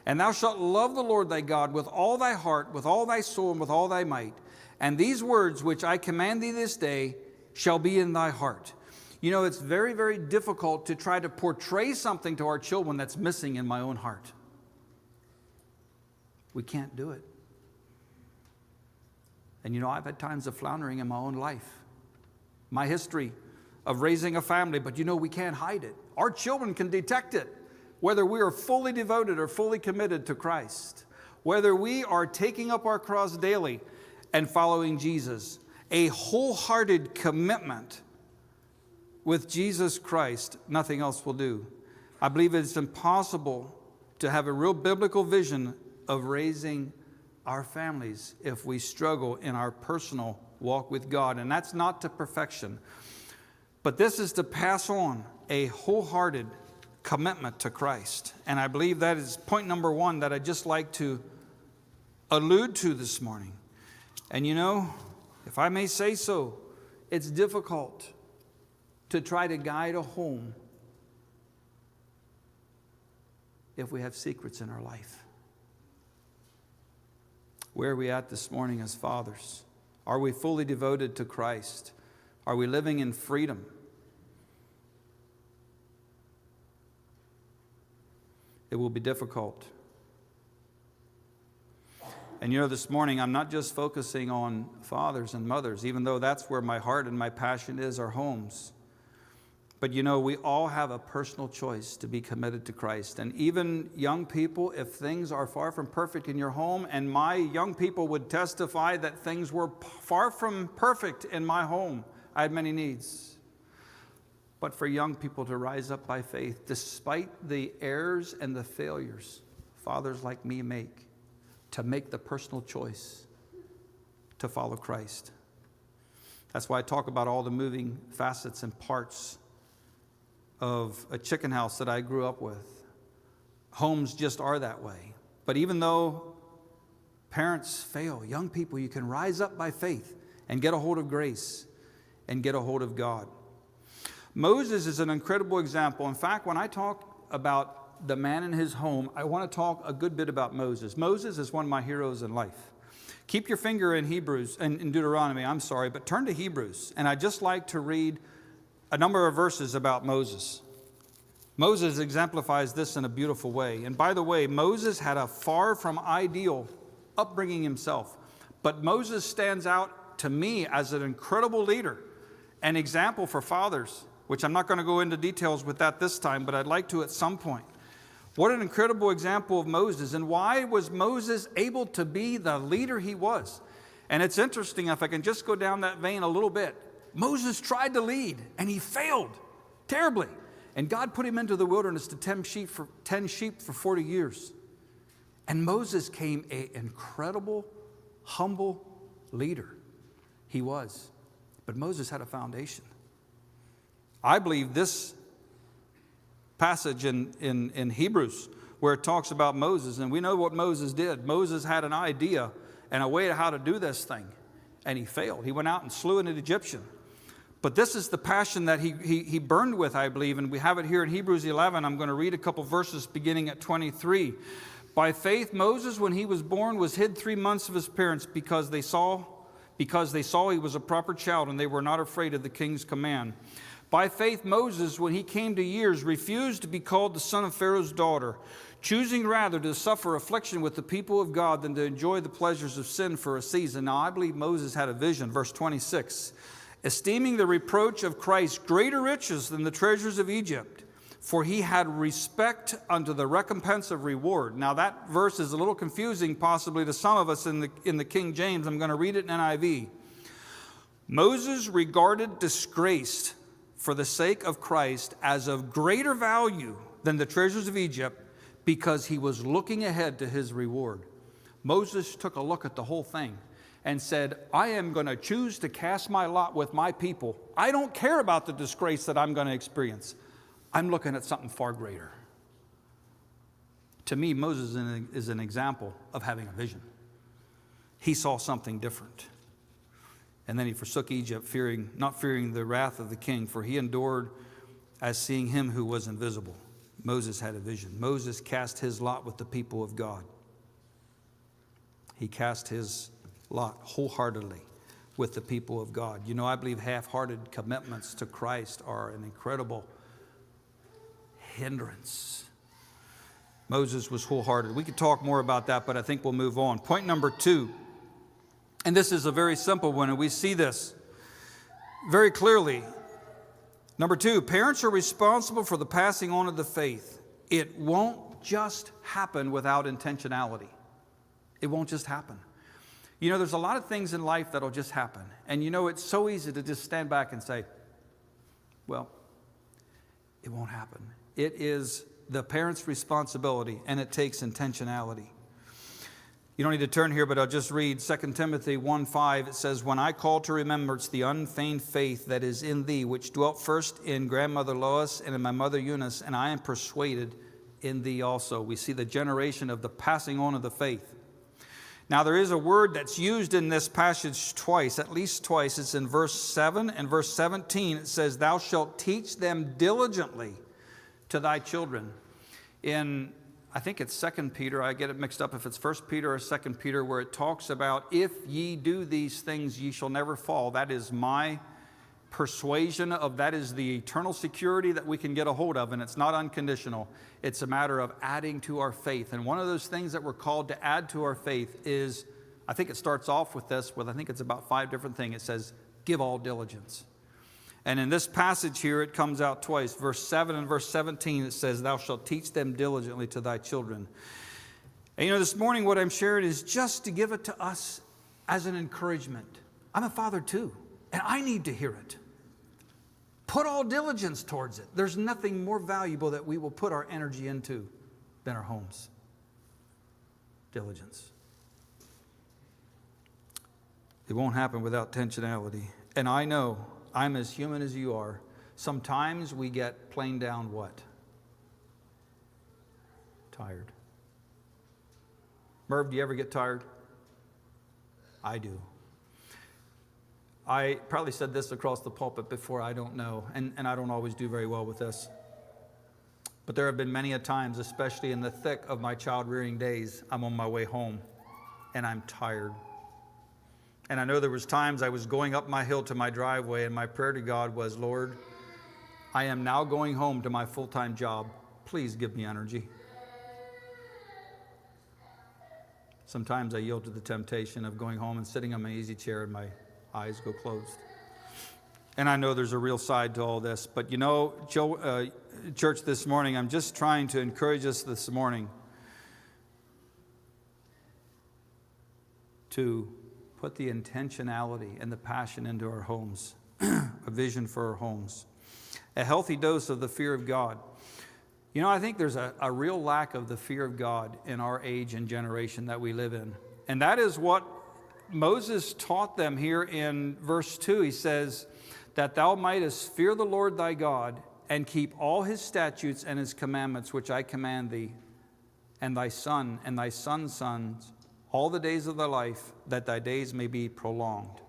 and thou shalt love the Lord thy God with all thy heart, with all thy soul, and with all thy might. And these words which I command thee this day shall be in thy heart. You know, it's very, very difficult to try to portray something to our children that's missing in my own heart. We can't do it. And you know, I've had times of floundering in my own life. My history of raising a family, but you know, we can't hide it. Our children can detect it, whether we are fully devoted or fully committed to Christ, whether we are taking up our cross daily and following Jesus. A wholehearted commitment with Jesus Christ, nothing else will do. I believe it's impossible to have a real biblical vision of raising our families if we struggle in our personal walk with God. And that's not to perfection. But this is to pass on a wholehearted commitment to Christ. And I believe that is point number one that I'd just like to allude to this morning. And you know, if I may say so, it's difficult to try to guide a home if we have secrets in our life. Where are we at this morning as fathers? Are we fully devoted to Christ? Are we living in freedom? It will be difficult. And you know, this morning I'm not just focusing on fathers and mothers, even though that's where my heart and my passion is, our homes. But you know, we all have a personal choice to be committed to Christ. And even young people, if things are far from perfect in your home, and my young people would testify that things were far from perfect in my home. I had many needs. But for young people to rise up by faith, despite the errors and the failures fathers like me make, to make the personal choice to follow Christ. That's why I talk about all the moving facets and parts of a chicken house that I grew up with. Homes just are that way. But even though parents fail, young people, you can rise up by faith and get a hold of grace and get a hold of God. Moses is an incredible example. In fact, when I talk about the man in his home, I want to talk a good bit about Moses. Moses is one of my heroes in life. Keep your finger in Hebrews, in Deuteronomy, but turn to Hebrews. And I'd just like to read a number of verses about Moses. Moses exemplifies this in a beautiful way. And by the way, Moses had a far from ideal upbringing himself. But Moses stands out to me as an incredible leader, an example for fathers, which I'm not going to go into details with that this time, but I'd like to at some point. What an incredible example of Moses. And why was Moses able to be the leader he was? And it's interesting, if I can just go down that vein a little bit. Moses tried to lead, and he failed terribly. And God put him into the wilderness to tend sheep for 40 years. And Moses came an incredible, humble leader. He was. But Moses had a foundation. I believe this passage in Hebrews, where it talks about Moses, and we know what Moses did. Moses had an idea and a way to how to do this thing, and he failed. He went out and slew an Egyptian. But this is the passion that he burned with, I believe, and we have it here in Hebrews 11. I'm going to read a couple verses beginning at 23. By faith, Moses, when he was born, was hid 3 months of his parents because they saw because they saw he was a proper child and they were not afraid of the king's command. By faith, Moses, when he came to years, refused to be called the son of Pharaoh's daughter, choosing rather to suffer affliction with the people of God than to enjoy the pleasures of sin for a season. Now, I believe Moses had a vision, verse 26, esteeming the reproach of Christ greater riches than the treasures of Egypt, for he had respect unto the recompense of reward. Now, that verse is a little confusing possibly to some of us in the King James. I'm going to read it in NIV. Moses regarded disgrace for the sake of Christ as of greater value than the treasures of Egypt, because he was looking ahead to his reward. Moses took a look at the whole thing and said, I am going to choose to cast my lot with my people. I don't care about the disgrace that I'm going to experience. I'm looking at something far greater. To me, Moses is an example of having a vision. He saw something different. And then he forsook Egypt, not fearing the wrath of the king, for he endured as seeing him who was invisible. Moses had a vision. Moses cast his lot with the people of God. He cast his lot wholeheartedly with the people of God. You know, I believe half-hearted commitments to Christ are an incredible hindrance. Moses was wholehearted. We could talk more about that, but I think we'll move on. Point number 2. And this is a very simple one, and we see this very clearly. Number 2, parents are responsible for the passing on of the faith. It won't just happen without intentionality. It won't just happen. You know, there's a lot of things in life that'll just happen. And you know, it's so easy to just stand back and say, well, it won't happen. It is the parent's responsibility, and it takes intentionality. You don't need to turn here, but I'll just read 2 Timothy 1:5. It says, when I call to remembrance the unfeigned faith that is in thee, which dwelt first in grandmother Lois and in my mother Eunice, and I am persuaded in thee also. We see the generation of the passing on of the faith. Now, there is a word that's used in this passage twice, at least twice. It's in verse 7 and verse 17. It says, thou shalt teach them diligently to thy children. In I think it's 2 Peter. I get it mixed up if it's 1 Peter or 2 Peter, where it talks about, if ye do these things, ye shall never fall. That is my persuasion of that is the eternal security that we can get a hold of, and it's not unconditional. It's a matter of adding to our faith. And one of those things that we're called to add to our faith is, I think it starts off with this, I think it's about 5 different things. It says, give all diligence. And in this passage here, it comes out twice. Verse 7 and verse 17, it says, thou shalt teach them diligently to thy children. And you know, this morning what I'm sharing is just to give it to us as an encouragement. I'm a father too, and I need to hear it. Put all diligence towards it. There's nothing more valuable that we will put our energy into than our homes. Diligence. It won't happen without intentionality. And I know I'm as human as you are. Sometimes we get plain down what? Tired. Merv, do you ever get tired? I do. I probably said this across the pulpit before, I don't know, and I don't always do very well with this. But there have been many a times, especially in the thick of my child-rearing days, I'm on my way home, and I'm tired. And I know there was times I was going up my hill to my driveway, and my prayer to God was, Lord, I am now going home to my full-time job. Please give me energy. Sometimes I yield to the temptation of going home and sitting on my easy chair and my eyes go closed. And I know there's a real side to all this. But you know, church, this morning, I'm just trying to encourage us this morning to put the intentionality and the passion into our homes, a vision for our homes, a healthy dose of the fear of God. You know, I think there's a real lack of the fear of God in our age and generation that we live in. And that is what Moses taught them here in verse 2. He says, that thou mightest fear the Lord thy God and keep all his statutes and his commandments, which I command thee, and thy son and thy son's sons, all the days of thy life, that thy days may be prolonged.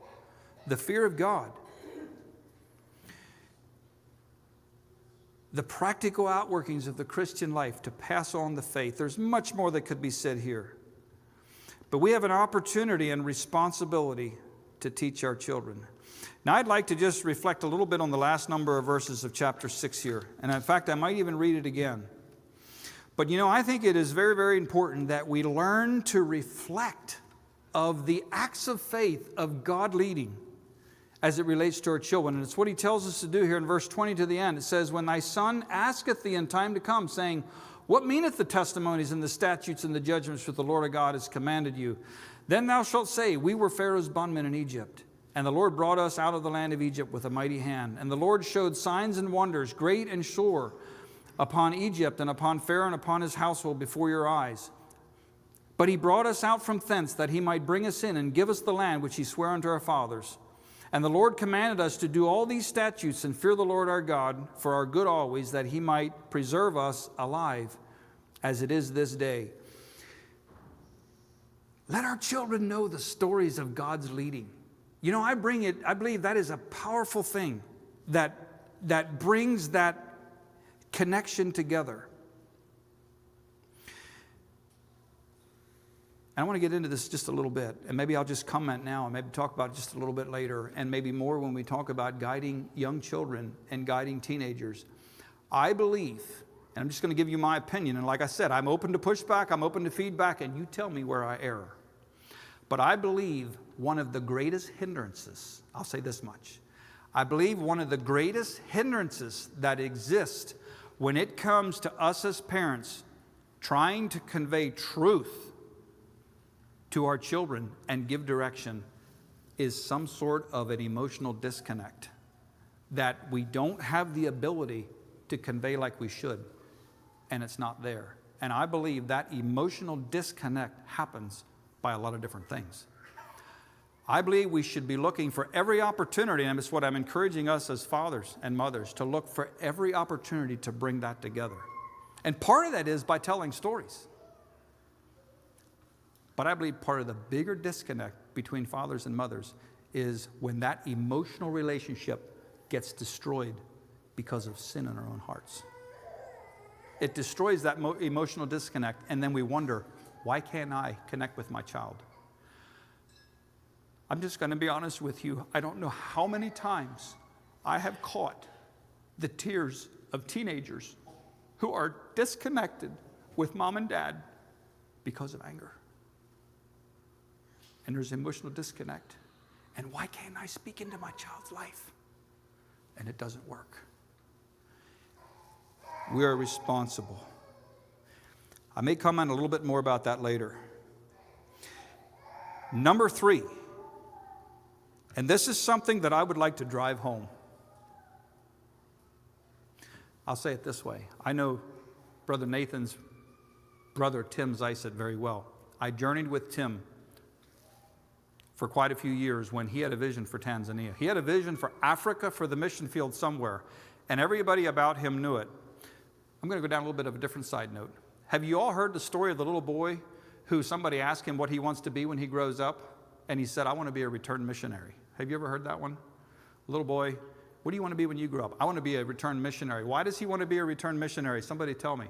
The fear of God. The practical outworkings of the Christian life to pass on the faith. There's much more that could be said here. But we have an opportunity and responsibility to teach our children. Now, I'd like to just reflect a little bit on the last number of verses of chapter 6 here. And in fact, I might even read it again. But I think it is very, very important that we learn to reflect of the acts of faith of God leading as it relates to our children. And it's what he tells us to do here in verse 20 to the end. It says, when thy son asketh thee in time to come, saying, what meaneth the testimonies and the statutes and the judgments which the Lord our God has commanded you? Then thou shalt say, we were Pharaoh's bondmen in Egypt. And the Lord brought us out of the land of Egypt with a mighty hand. And the Lord showed signs and wonders, great and sure, upon Egypt and upon Pharaoh and upon his household before your eyes. But he brought us out from thence, that he might bring us in and give us the land which he sware unto our fathers. And the Lord commanded us to do all these statutes and fear the Lord our God for our good always, that he might preserve us alive as it is this day. Let our children know the stories of God's leading. I believe that is a powerful thing that brings that connection together. I want to get into this just a little bit, and maybe I'll just comment now and maybe talk about it just a little bit later, and maybe more when we talk about guiding young children and guiding teenagers. I believe, and I'm just going to give you my opinion, and like I said, I'm open to pushback, I'm open to feedback, and you tell me where I err. But I believe one of the greatest hindrances, I'll say this much, I believe one of the greatest hindrances that exist when it comes to us as parents trying to convey truth to our children and give direction is some sort of an emotional disconnect that we don't have the ability to convey like we should, and it's not there. And I believe that emotional disconnect happens by a lot of different things. I believe we should be looking for every opportunity, and it's what I'm encouraging us as fathers and mothers, to look for every opportunity to bring that together. And part of that is by telling stories. But I believe part of the bigger disconnect between fathers and mothers is when that emotional relationship gets destroyed because of sin in our own hearts. It destroys that emotional disconnect, and then we wonder, why can't I connect with my child? I'm just going to be honest with you. I don't know how many times I have caught the tears of teenagers who are disconnected with mom and dad because of anger. And there's emotional disconnect. And why can't I speak into my child's life? And it doesn't work. We are responsible. I may comment a little bit more about that later. Number 3, and this is something that I would like to drive home. I'll say it this way. I know Brother Nathan's brother Tim Zeisset very well. I journeyed with Tim for quite a few years when he had a vision for Tanzania. He had a vision for Africa, for the mission field somewhere, and everybody about him knew it. I'm going to go down a little bit of a different side note. Have you all heard the story of the little boy who somebody asked him what he wants to be when he grows up? And he said, I want to be a returned missionary. Have you ever heard that one? Little boy, what do you want to be when you grow up? I want to be a returned missionary. Why does he want to be a returned missionary? Somebody tell me.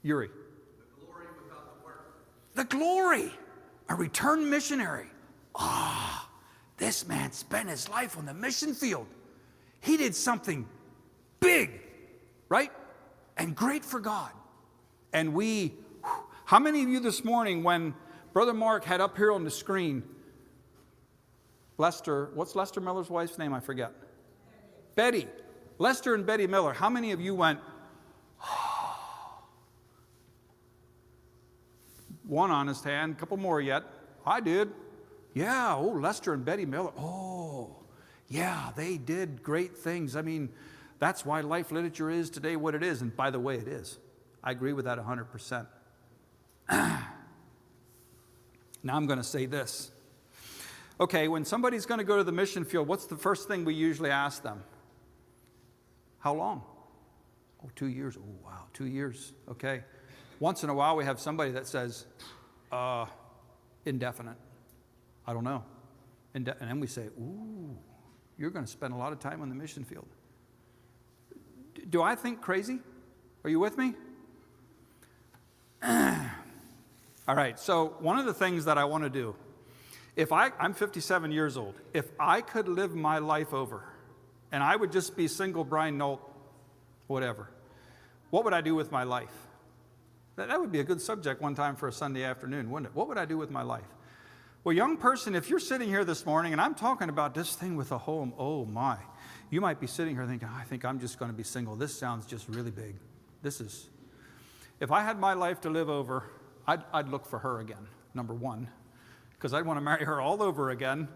Yuri. The glory without the work. The glory. A returned missionary. This man spent his life on the mission field. He did something big, right? And great for God. And how many of you this morning, when Brother Mark had up here on the screen, Lester, what's Lester Miller's wife's name? I forget. Betty. Lester and Betty Miller. How many of you went, one honest hand, a couple more yet. I did. Yeah, Lester and Betty Miller. Yeah, they did great things. I mean, that's why life literature is today what it is. And by the way, it is. I agree with that 100%. Now I'm going to say this. Okay, when somebody's going to go to the mission field, what's the first thing we usually ask them? How long? 2 years. Wow, 2 years. Okay. Once in a while we have somebody that says, indefinite. I don't know. And then we say, you're going to spend a lot of time on the mission field. Do I think crazy? Are you with me? I All right, so one of the things that I want to do, I'm 57 years old, if I could live my life over, and I would just be single Brian Nolt, whatever, what would I do with my life? That would be a good subject one time for a Sunday afternoon, wouldn't it? What would I do with my life? Well, young person, if you're sitting here this morning and I'm talking about this thing with a home, oh my, you might be sitting here thinking, I think I'm just going to be single. This sounds just really big. If I had my life to live over, I'd look for her again, number one, because I'd want to marry her all over again.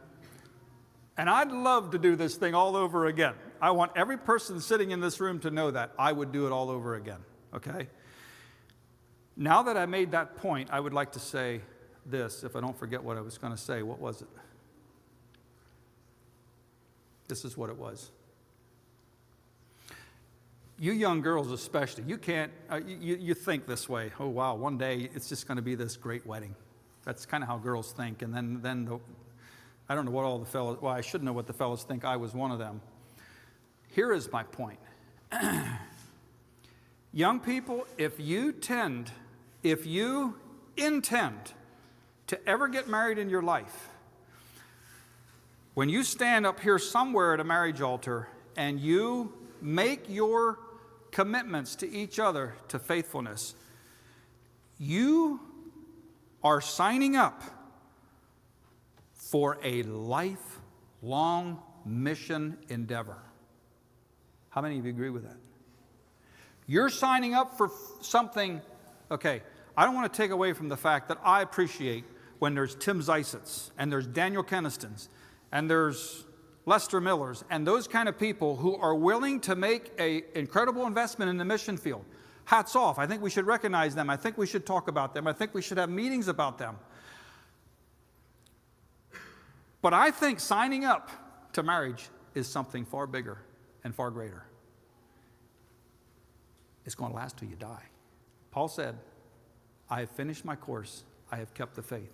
And I'd love to do this thing all over again. I want every person sitting in this room to know that I would do it all over again, okay? Now that I made that point, I would like to say this, if I don't forget what I was going to say. What was it? This is what it was. You young girls especially, you can't, you think this way, oh wow, one day it's just going to be this great wedding. That's kind of how girls think. And then I don't know what all the fellows, well, I should know what the fellows think. I was one of them. Here is my point. Young people, if you intend to ever get married in your life, when you stand up here somewhere at a marriage altar and you make your commitments to each other to faithfulness, you are signing up for a lifelong mission endeavor. How many of you agree with that? You're signing up for something. Okay, I don't want to take away from the fact that I appreciate when there's Tim Zeisitz and there's Daniel Kenistons and there's Lester Millers and those kind of people who are willing to make an incredible investment in the mission field. Hats off. I think we should recognize them. I think we should talk about them. I think we should have meetings about them. But I think signing up to marriage is something far bigger and far greater. It's going to last till you die. Paul said, I have finished my course. I have kept the faith.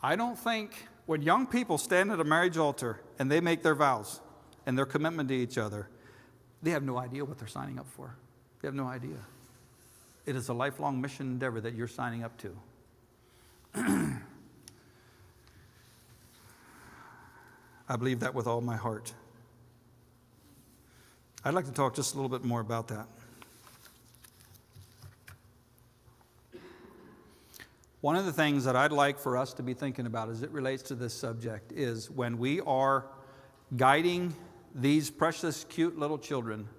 I don't think when young people stand at a marriage altar and they make their vows and their commitment to each other, they have no idea what they're signing up for. They have no idea. It is a lifelong mission endeavor that you're signing up to. I believe that with all my heart. I'd like to talk just a little bit more about that. One of the things that I'd like for us to be thinking about as it relates to this subject is when we are guiding these precious, cute little children,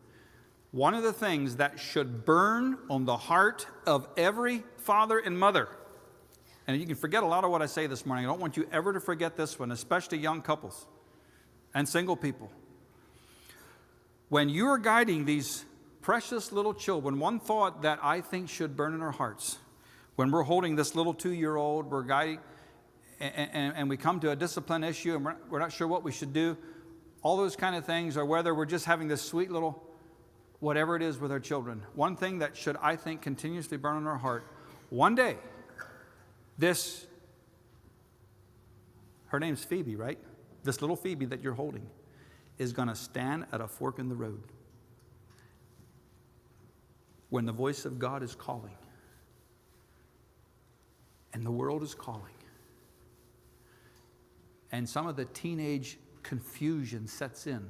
one of the things that should burn on the heart of every father and mother, and you can forget a lot of what I say this morning. I don't want you ever to forget this one, especially young couples and single people. When you are guiding these precious little children, one thought that I think should burn in our hearts, when we're holding this little 2-year-old, we're guiding, and we come to a discipline issue and we're not sure what we should do, all those kind of things, or whether we're just having this sweet little whatever it is with our children. One thing that should, I think, continuously burn in our heart, one day, her name's Phoebe, right? This little Phoebe that you're holding is going to stand at a fork in the road when the voice of God is calling and the world is calling and some of the teenage confusion sets in.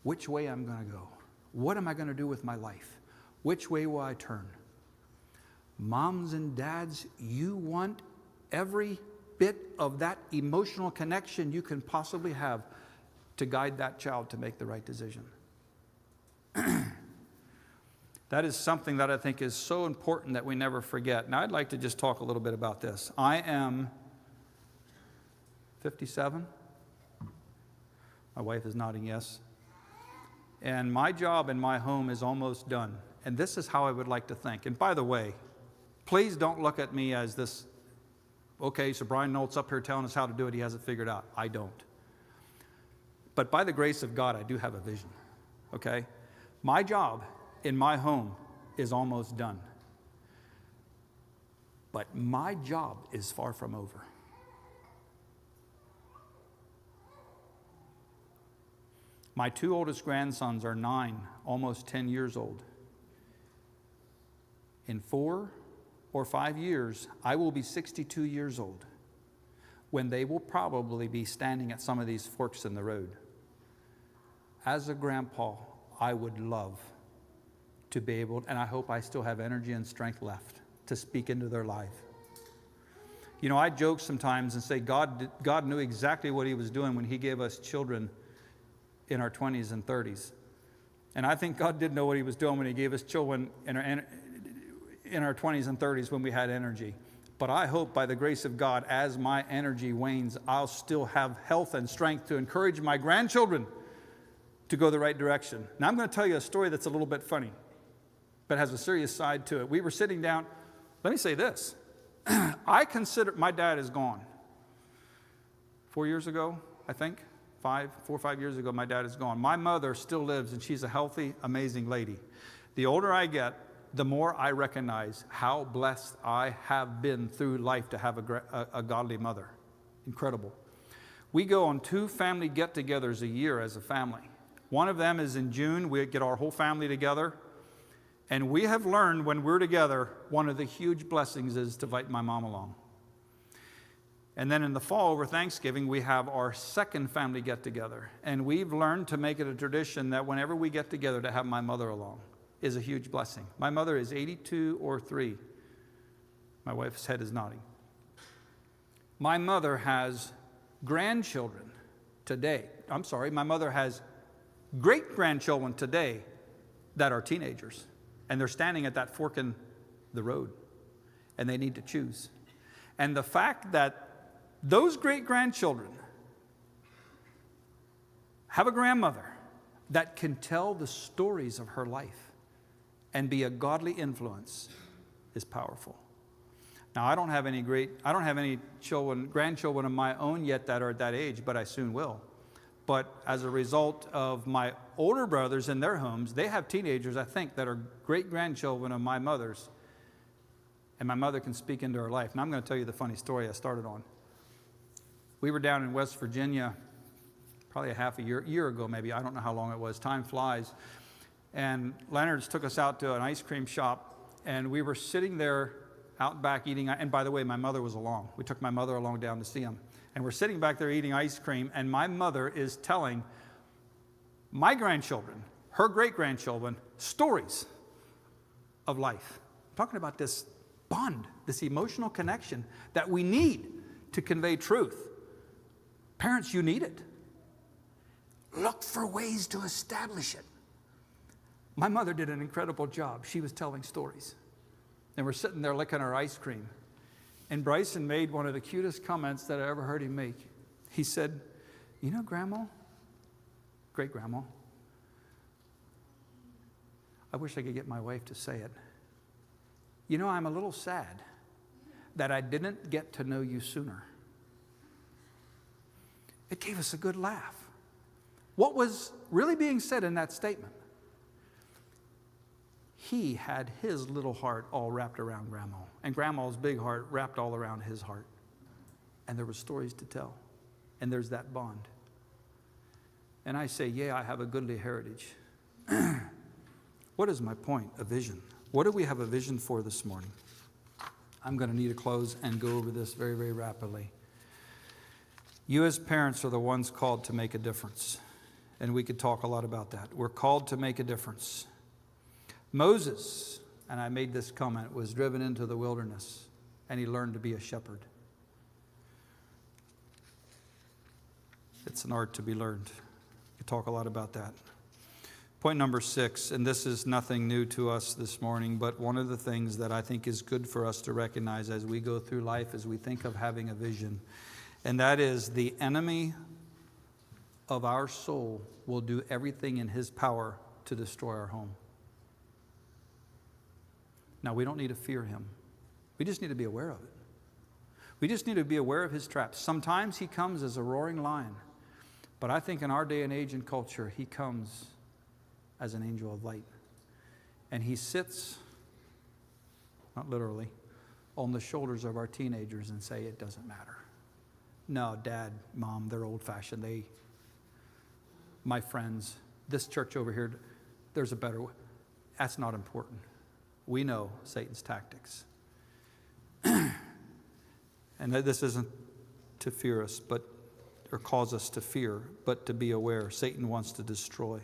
Which way I'm going to go? What am I going to do with my life? Which way will I turn? Moms and dads, you want every bit of that emotional connection you can possibly have to guide that child to make the right decision. That is something that I think is so important that we never forget. Now, I'd like to just talk a little bit about this. I am 57. My wife is nodding yes. And my job in my home is almost done. And this is how I would like to think. And by the way, please don't look at me as this, okay, so Brian Nolt's up here telling us how to do it. He has it figured out. I don't. But by the grace of God, I do have a vision, okay? My job in my home is almost done. But my job is far from over. My 2 oldest grandsons are 9, almost 10 years old. In 4 or 5 years, I will be 62 years old when they will probably be standing at some of these forks in the road. As a grandpa, I would love to be able, and I hope I still have energy and strength left to speak into their life. You know, I joke sometimes and say God knew exactly what he was doing when he gave us children in our 20s and 30s. And I think God did know what he was doing when he gave us children in our 20s and 30s when we had energy. But I hope by the grace of God, as my energy wanes, I'll still have health and strength to encourage my grandchildren to go the right direction. Now I'm going to tell you a story that's a little bit funny, but has a serious side to it. We were sitting down. Let me say this. I consider, my dad is gone. 4 years ago, I think, 4 or 5 years ago, my dad is gone. My mother still lives, and she's a healthy, amazing lady. The older I get, the more I recognize how blessed I have been through life to have a godly mother. Incredible. We go on 2 family get-togethers a year as a family. One of them is in June. We get our whole family together. And we have learned when we're together, one of the huge blessings is to invite my mom along. And then in the fall, over Thanksgiving, we have our second family get-together. And we've learned to make it a tradition that whenever we get together to have my mother along is a huge blessing. My mother is 82 or 3. My wife's head is nodding. My mother has grandchildren today. I'm sorry, my mother has great-grandchildren today that are teenagers. And they're standing at that fork in the road. And they need to choose. And the fact that those great-grandchildren have a grandmother that can tell the stories of her life and be a godly influence is powerful. Now, I don't have any grandchildren of my own yet that are at that age, but I soon will. But as a result of my older brothers in their homes, they have teenagers, I think, that are great-grandchildren of my mother's. And my mother can speak into her life. And I'm going to tell you the funny story I started on. We were down in West Virginia probably a year ago maybe. I don't know how long it was. Time flies. And Leonard's took us out to an ice cream shop. And we were sitting there out back eating. And by the way, my mother was along. We took my mother along down to see him. And we're sitting back there eating ice cream, and my mother is telling my grandchildren, her great-grandchildren, stories of life. I'm talking about this bond, this emotional connection that we need to convey truth. Parents, you need it. Look for ways to establish it. My mother did an incredible job. She was telling stories. And we're sitting there licking our ice cream. And Bryson made one of the cutest comments that I ever heard him make. He said, you know, Grandma, great-grandma, I wish I could get my wife to say it. You know, I'm a little sad that I didn't get to know you sooner. It gave us a good laugh. What was really being said in that statement? He had his little heart all wrapped around Grandma, and Grandma's big heart wrapped all around his heart. And there were stories to tell, and there's that bond. And I say, yeah, I have a goodly heritage. What is my point? A vision. What do we have a vision for this morning? I'm going to need to close and go over this very, very rapidly. You as parents are the ones called to make a difference. And we could talk a lot about that. We're called to make a difference. Moses, and I made this comment, was driven into the wilderness, and he learned to be a shepherd. It's an art to be learned. We could talk a lot about that. Point number 6, and this is nothing new to us this morning, but one of the things that I think is good for us to recognize as we go through life, as we think of having a vision, and that is the enemy of our soul will do everything in his power to destroy our home. Now, we don't need to fear him. We just need to be aware of it. We just need to be aware of his traps. Sometimes he comes as a roaring lion, but I think in our day and age and culture, he comes as an angel of light. And he sits, not literally, on the shoulders of our teenagers and say, it doesn't matter. No, Dad, Mom, they're old-fashioned. My friends, this church over here, there's a better way. That's not important. We know Satan's tactics. And that this isn't to fear us, or cause us to fear, but to be aware. Satan wants to destroy.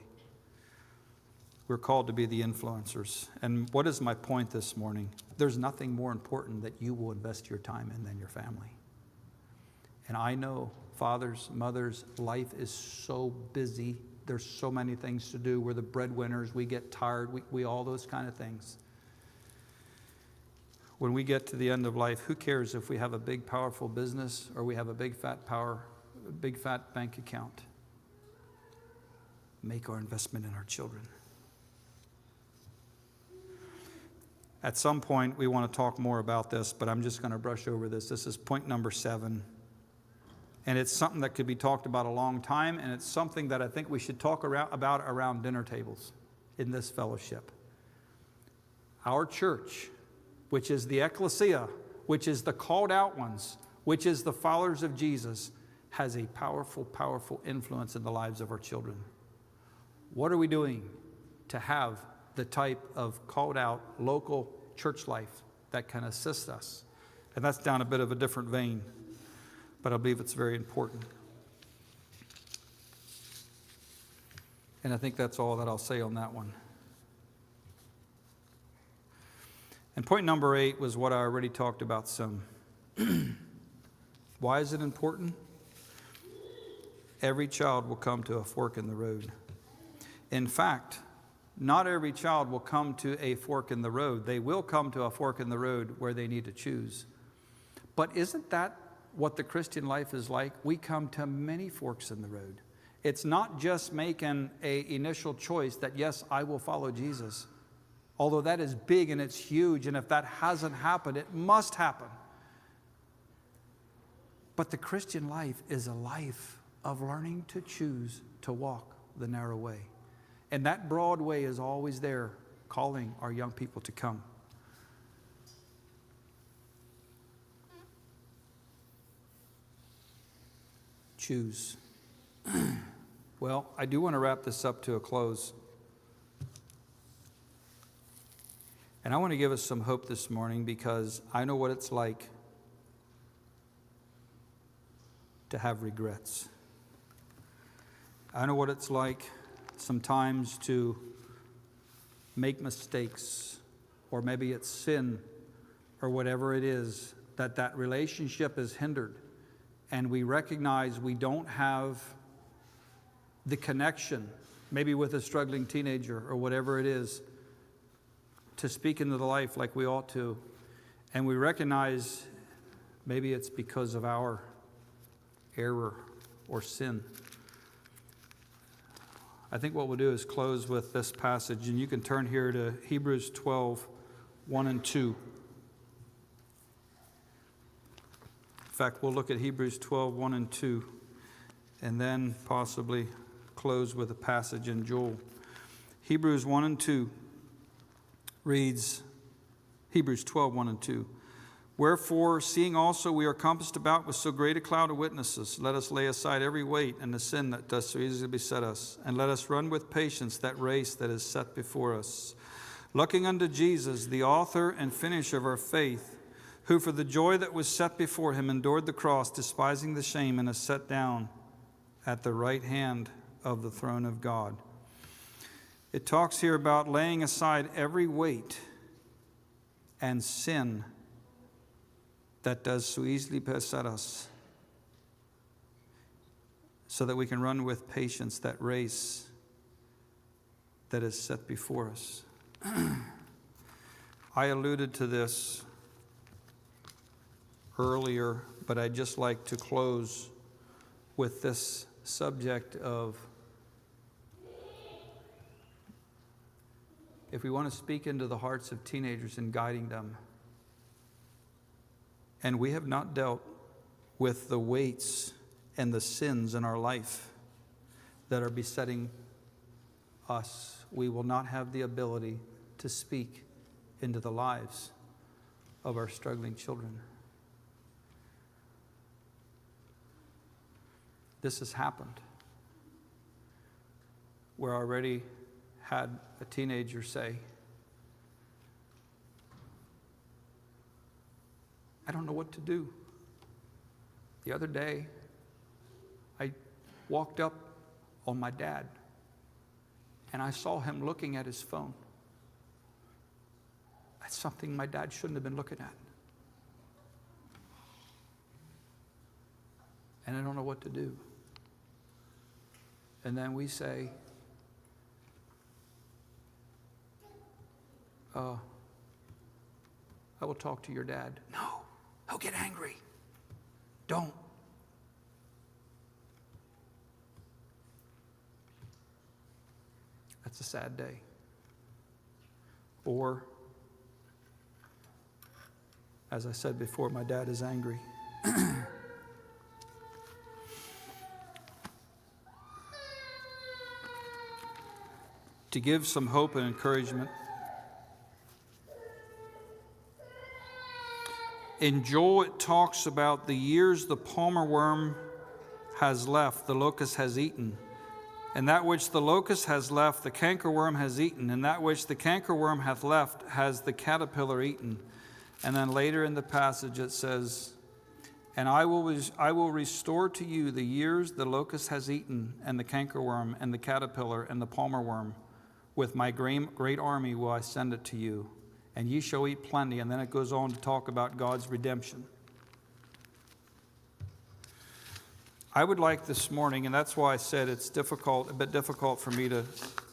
We're called to be the influencers. And what is my point this morning? There's nothing more important that you will invest your time in than your family. And I know, fathers, mothers, life is so busy. There's so many things to do. We're the breadwinners. We get tired. We all those kind of things. When we get to the end of life, who cares if we have a big, powerful business or we have a big, fat bank account? Make our investment in our children. At some point, we want to talk more about this, but I'm just going to brush over this. This is point number 7. And it's something that could be talked about a long time, and it's something that I think we should talk about around dinner tables in this fellowship. Our church, which is the ecclesia, which is the called out ones, which is the followers of Jesus, has a powerful, powerful influence in the lives of our children. What are we doing to have the type of called out local church life that can assist us? And that's down a bit of a different vein, but I believe it's very important. And I think that's all that I'll say on that one. And point number 8 was what I already talked about some. Why is it important? Every child will come to a fork in the road. In fact, not every child will come to a fork in the road. They will come to a fork in the road where they need to choose. But isn't that what the Christian life is like? We come to many forks in the road. It's not just making an initial choice that, yes, I will follow Jesus. Although that is big and it's huge, and if that hasn't happened, it must happen. But the Christian life is a life of learning to choose to walk the narrow way. And that broad way is always there, calling our young people to come. Choose. Well, I do want to wrap this up to a close. And I want to give us some hope this morning, because I know what it's like to have regrets. I know what it's like sometimes to make mistakes, or maybe it's sin, or whatever it is, that relationship is hindered. And we recognize we don't have the connection, maybe with a struggling teenager or whatever it is, to speak into the life like we ought to. And we recognize maybe it's because of our error or sin. I think what we'll do is close with this passage, and you can turn here to Hebrews 12, 1 and 2. In fact, we'll look at Hebrews 12, 1 and 2, and then possibly close with a passage in Joel. Hebrews 1 and 2 reads, Hebrews 12, 1 and 2. Wherefore, seeing also we are compassed about with so great a cloud of witnesses, let us lay aside every weight and the sin that does so easily beset us, and let us run with patience that race that is set before us, looking unto Jesus, the author and finisher of our faith, who for the joy that was set before him endured the cross, despising the shame, and is set down at the right hand of the throne of God. It talks here about laying aside every weight and sin that does so easily beset us, so that we can run with patience that race that is set before us. I alluded to this earlier, but I'd just like to close with this subject of, if we want to speak into the hearts of teenagers and guiding them, and we have not dealt with the weights and the sins in our life that are besetting us, we will not have the ability to speak into the lives of our struggling children. This has happened. We're already had a teenager say, I don't know what to do. The other day, I walked up on my dad, and I saw him looking at his phone. That's something my dad shouldn't have been looking at. And I don't know what to do. And then we say, I will talk to your dad. No, he'll get angry. Don't. That's a sad day. Or, as I said before, my dad is angry. To give some hope and encouragement, in Joel it talks about the years the palmer worm has left, the locust has eaten. And that which the locust has left, the cankerworm has eaten. And that which the cankerworm hath left, has the caterpillar eaten. And then later in the passage it says, and I will restore to you the years the locust has eaten, and the cankerworm, and the caterpillar, and the palmer worm. With my great army will I send it to you, and ye shall eat plenty. And then it goes on to talk about God's redemption. I would like this morning, and that's why I said it's a bit difficult for me to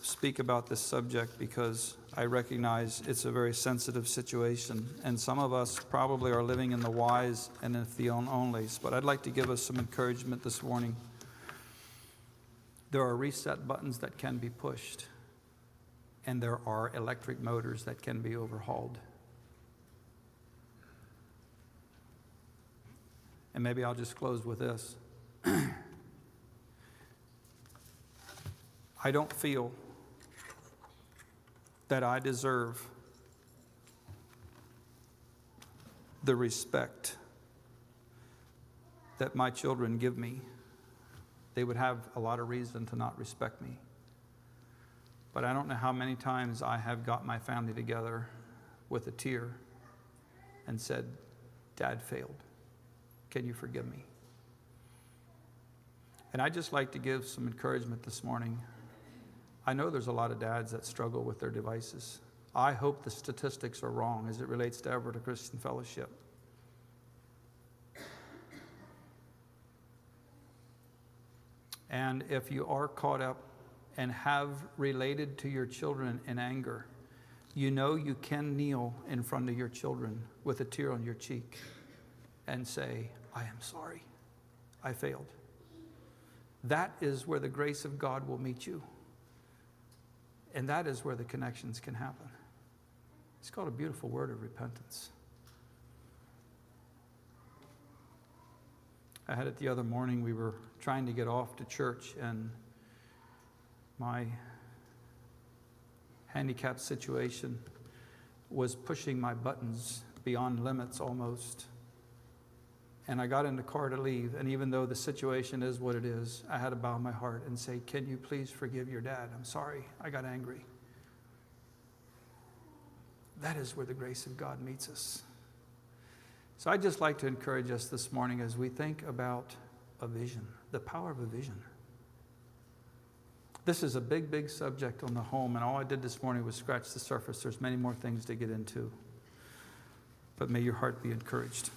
speak about this subject, because I recognize it's a very sensitive situation, and some of us probably are living in the whys and in the onlys. But I'd like to give us some encouragement this morning. There are reset buttons that can be pushed, and there are electric motors that can be overhauled. And maybe I'll just close with this. I don't feel that I deserve the respect that my children give me. They would have a lot of reason to not respect me. But I don't know how many times I have got my family together with a tear and said, Dad failed. Can you forgive me? And I'd just like to give some encouragement this morning. I know there's a lot of dads that struggle with their devices. I hope the statistics are wrong as it relates to Everett Christian Fellowship. And if you are caught up and have related to your children in anger, you know you can kneel in front of your children with a tear on your cheek and say, I am sorry, I failed. That is where the grace of God will meet you. And that is where the connections can happen. It's called a beautiful word of repentance. I had it the other morning. We were trying to get off to church, and my handicapped situation was pushing my buttons beyond limits almost. And I got in the car to leave, and even though the situation is what it is, I had to bow my heart and say, can you please forgive your dad? I'm sorry, I got angry. That is where the grace of God meets us. So I'd just like to encourage us this morning as we think about a vision, the power of a vision. This is a big, big subject on the home, and all I did this morning was scratch the surface. There's many more things to get into. But may your heart be encouraged.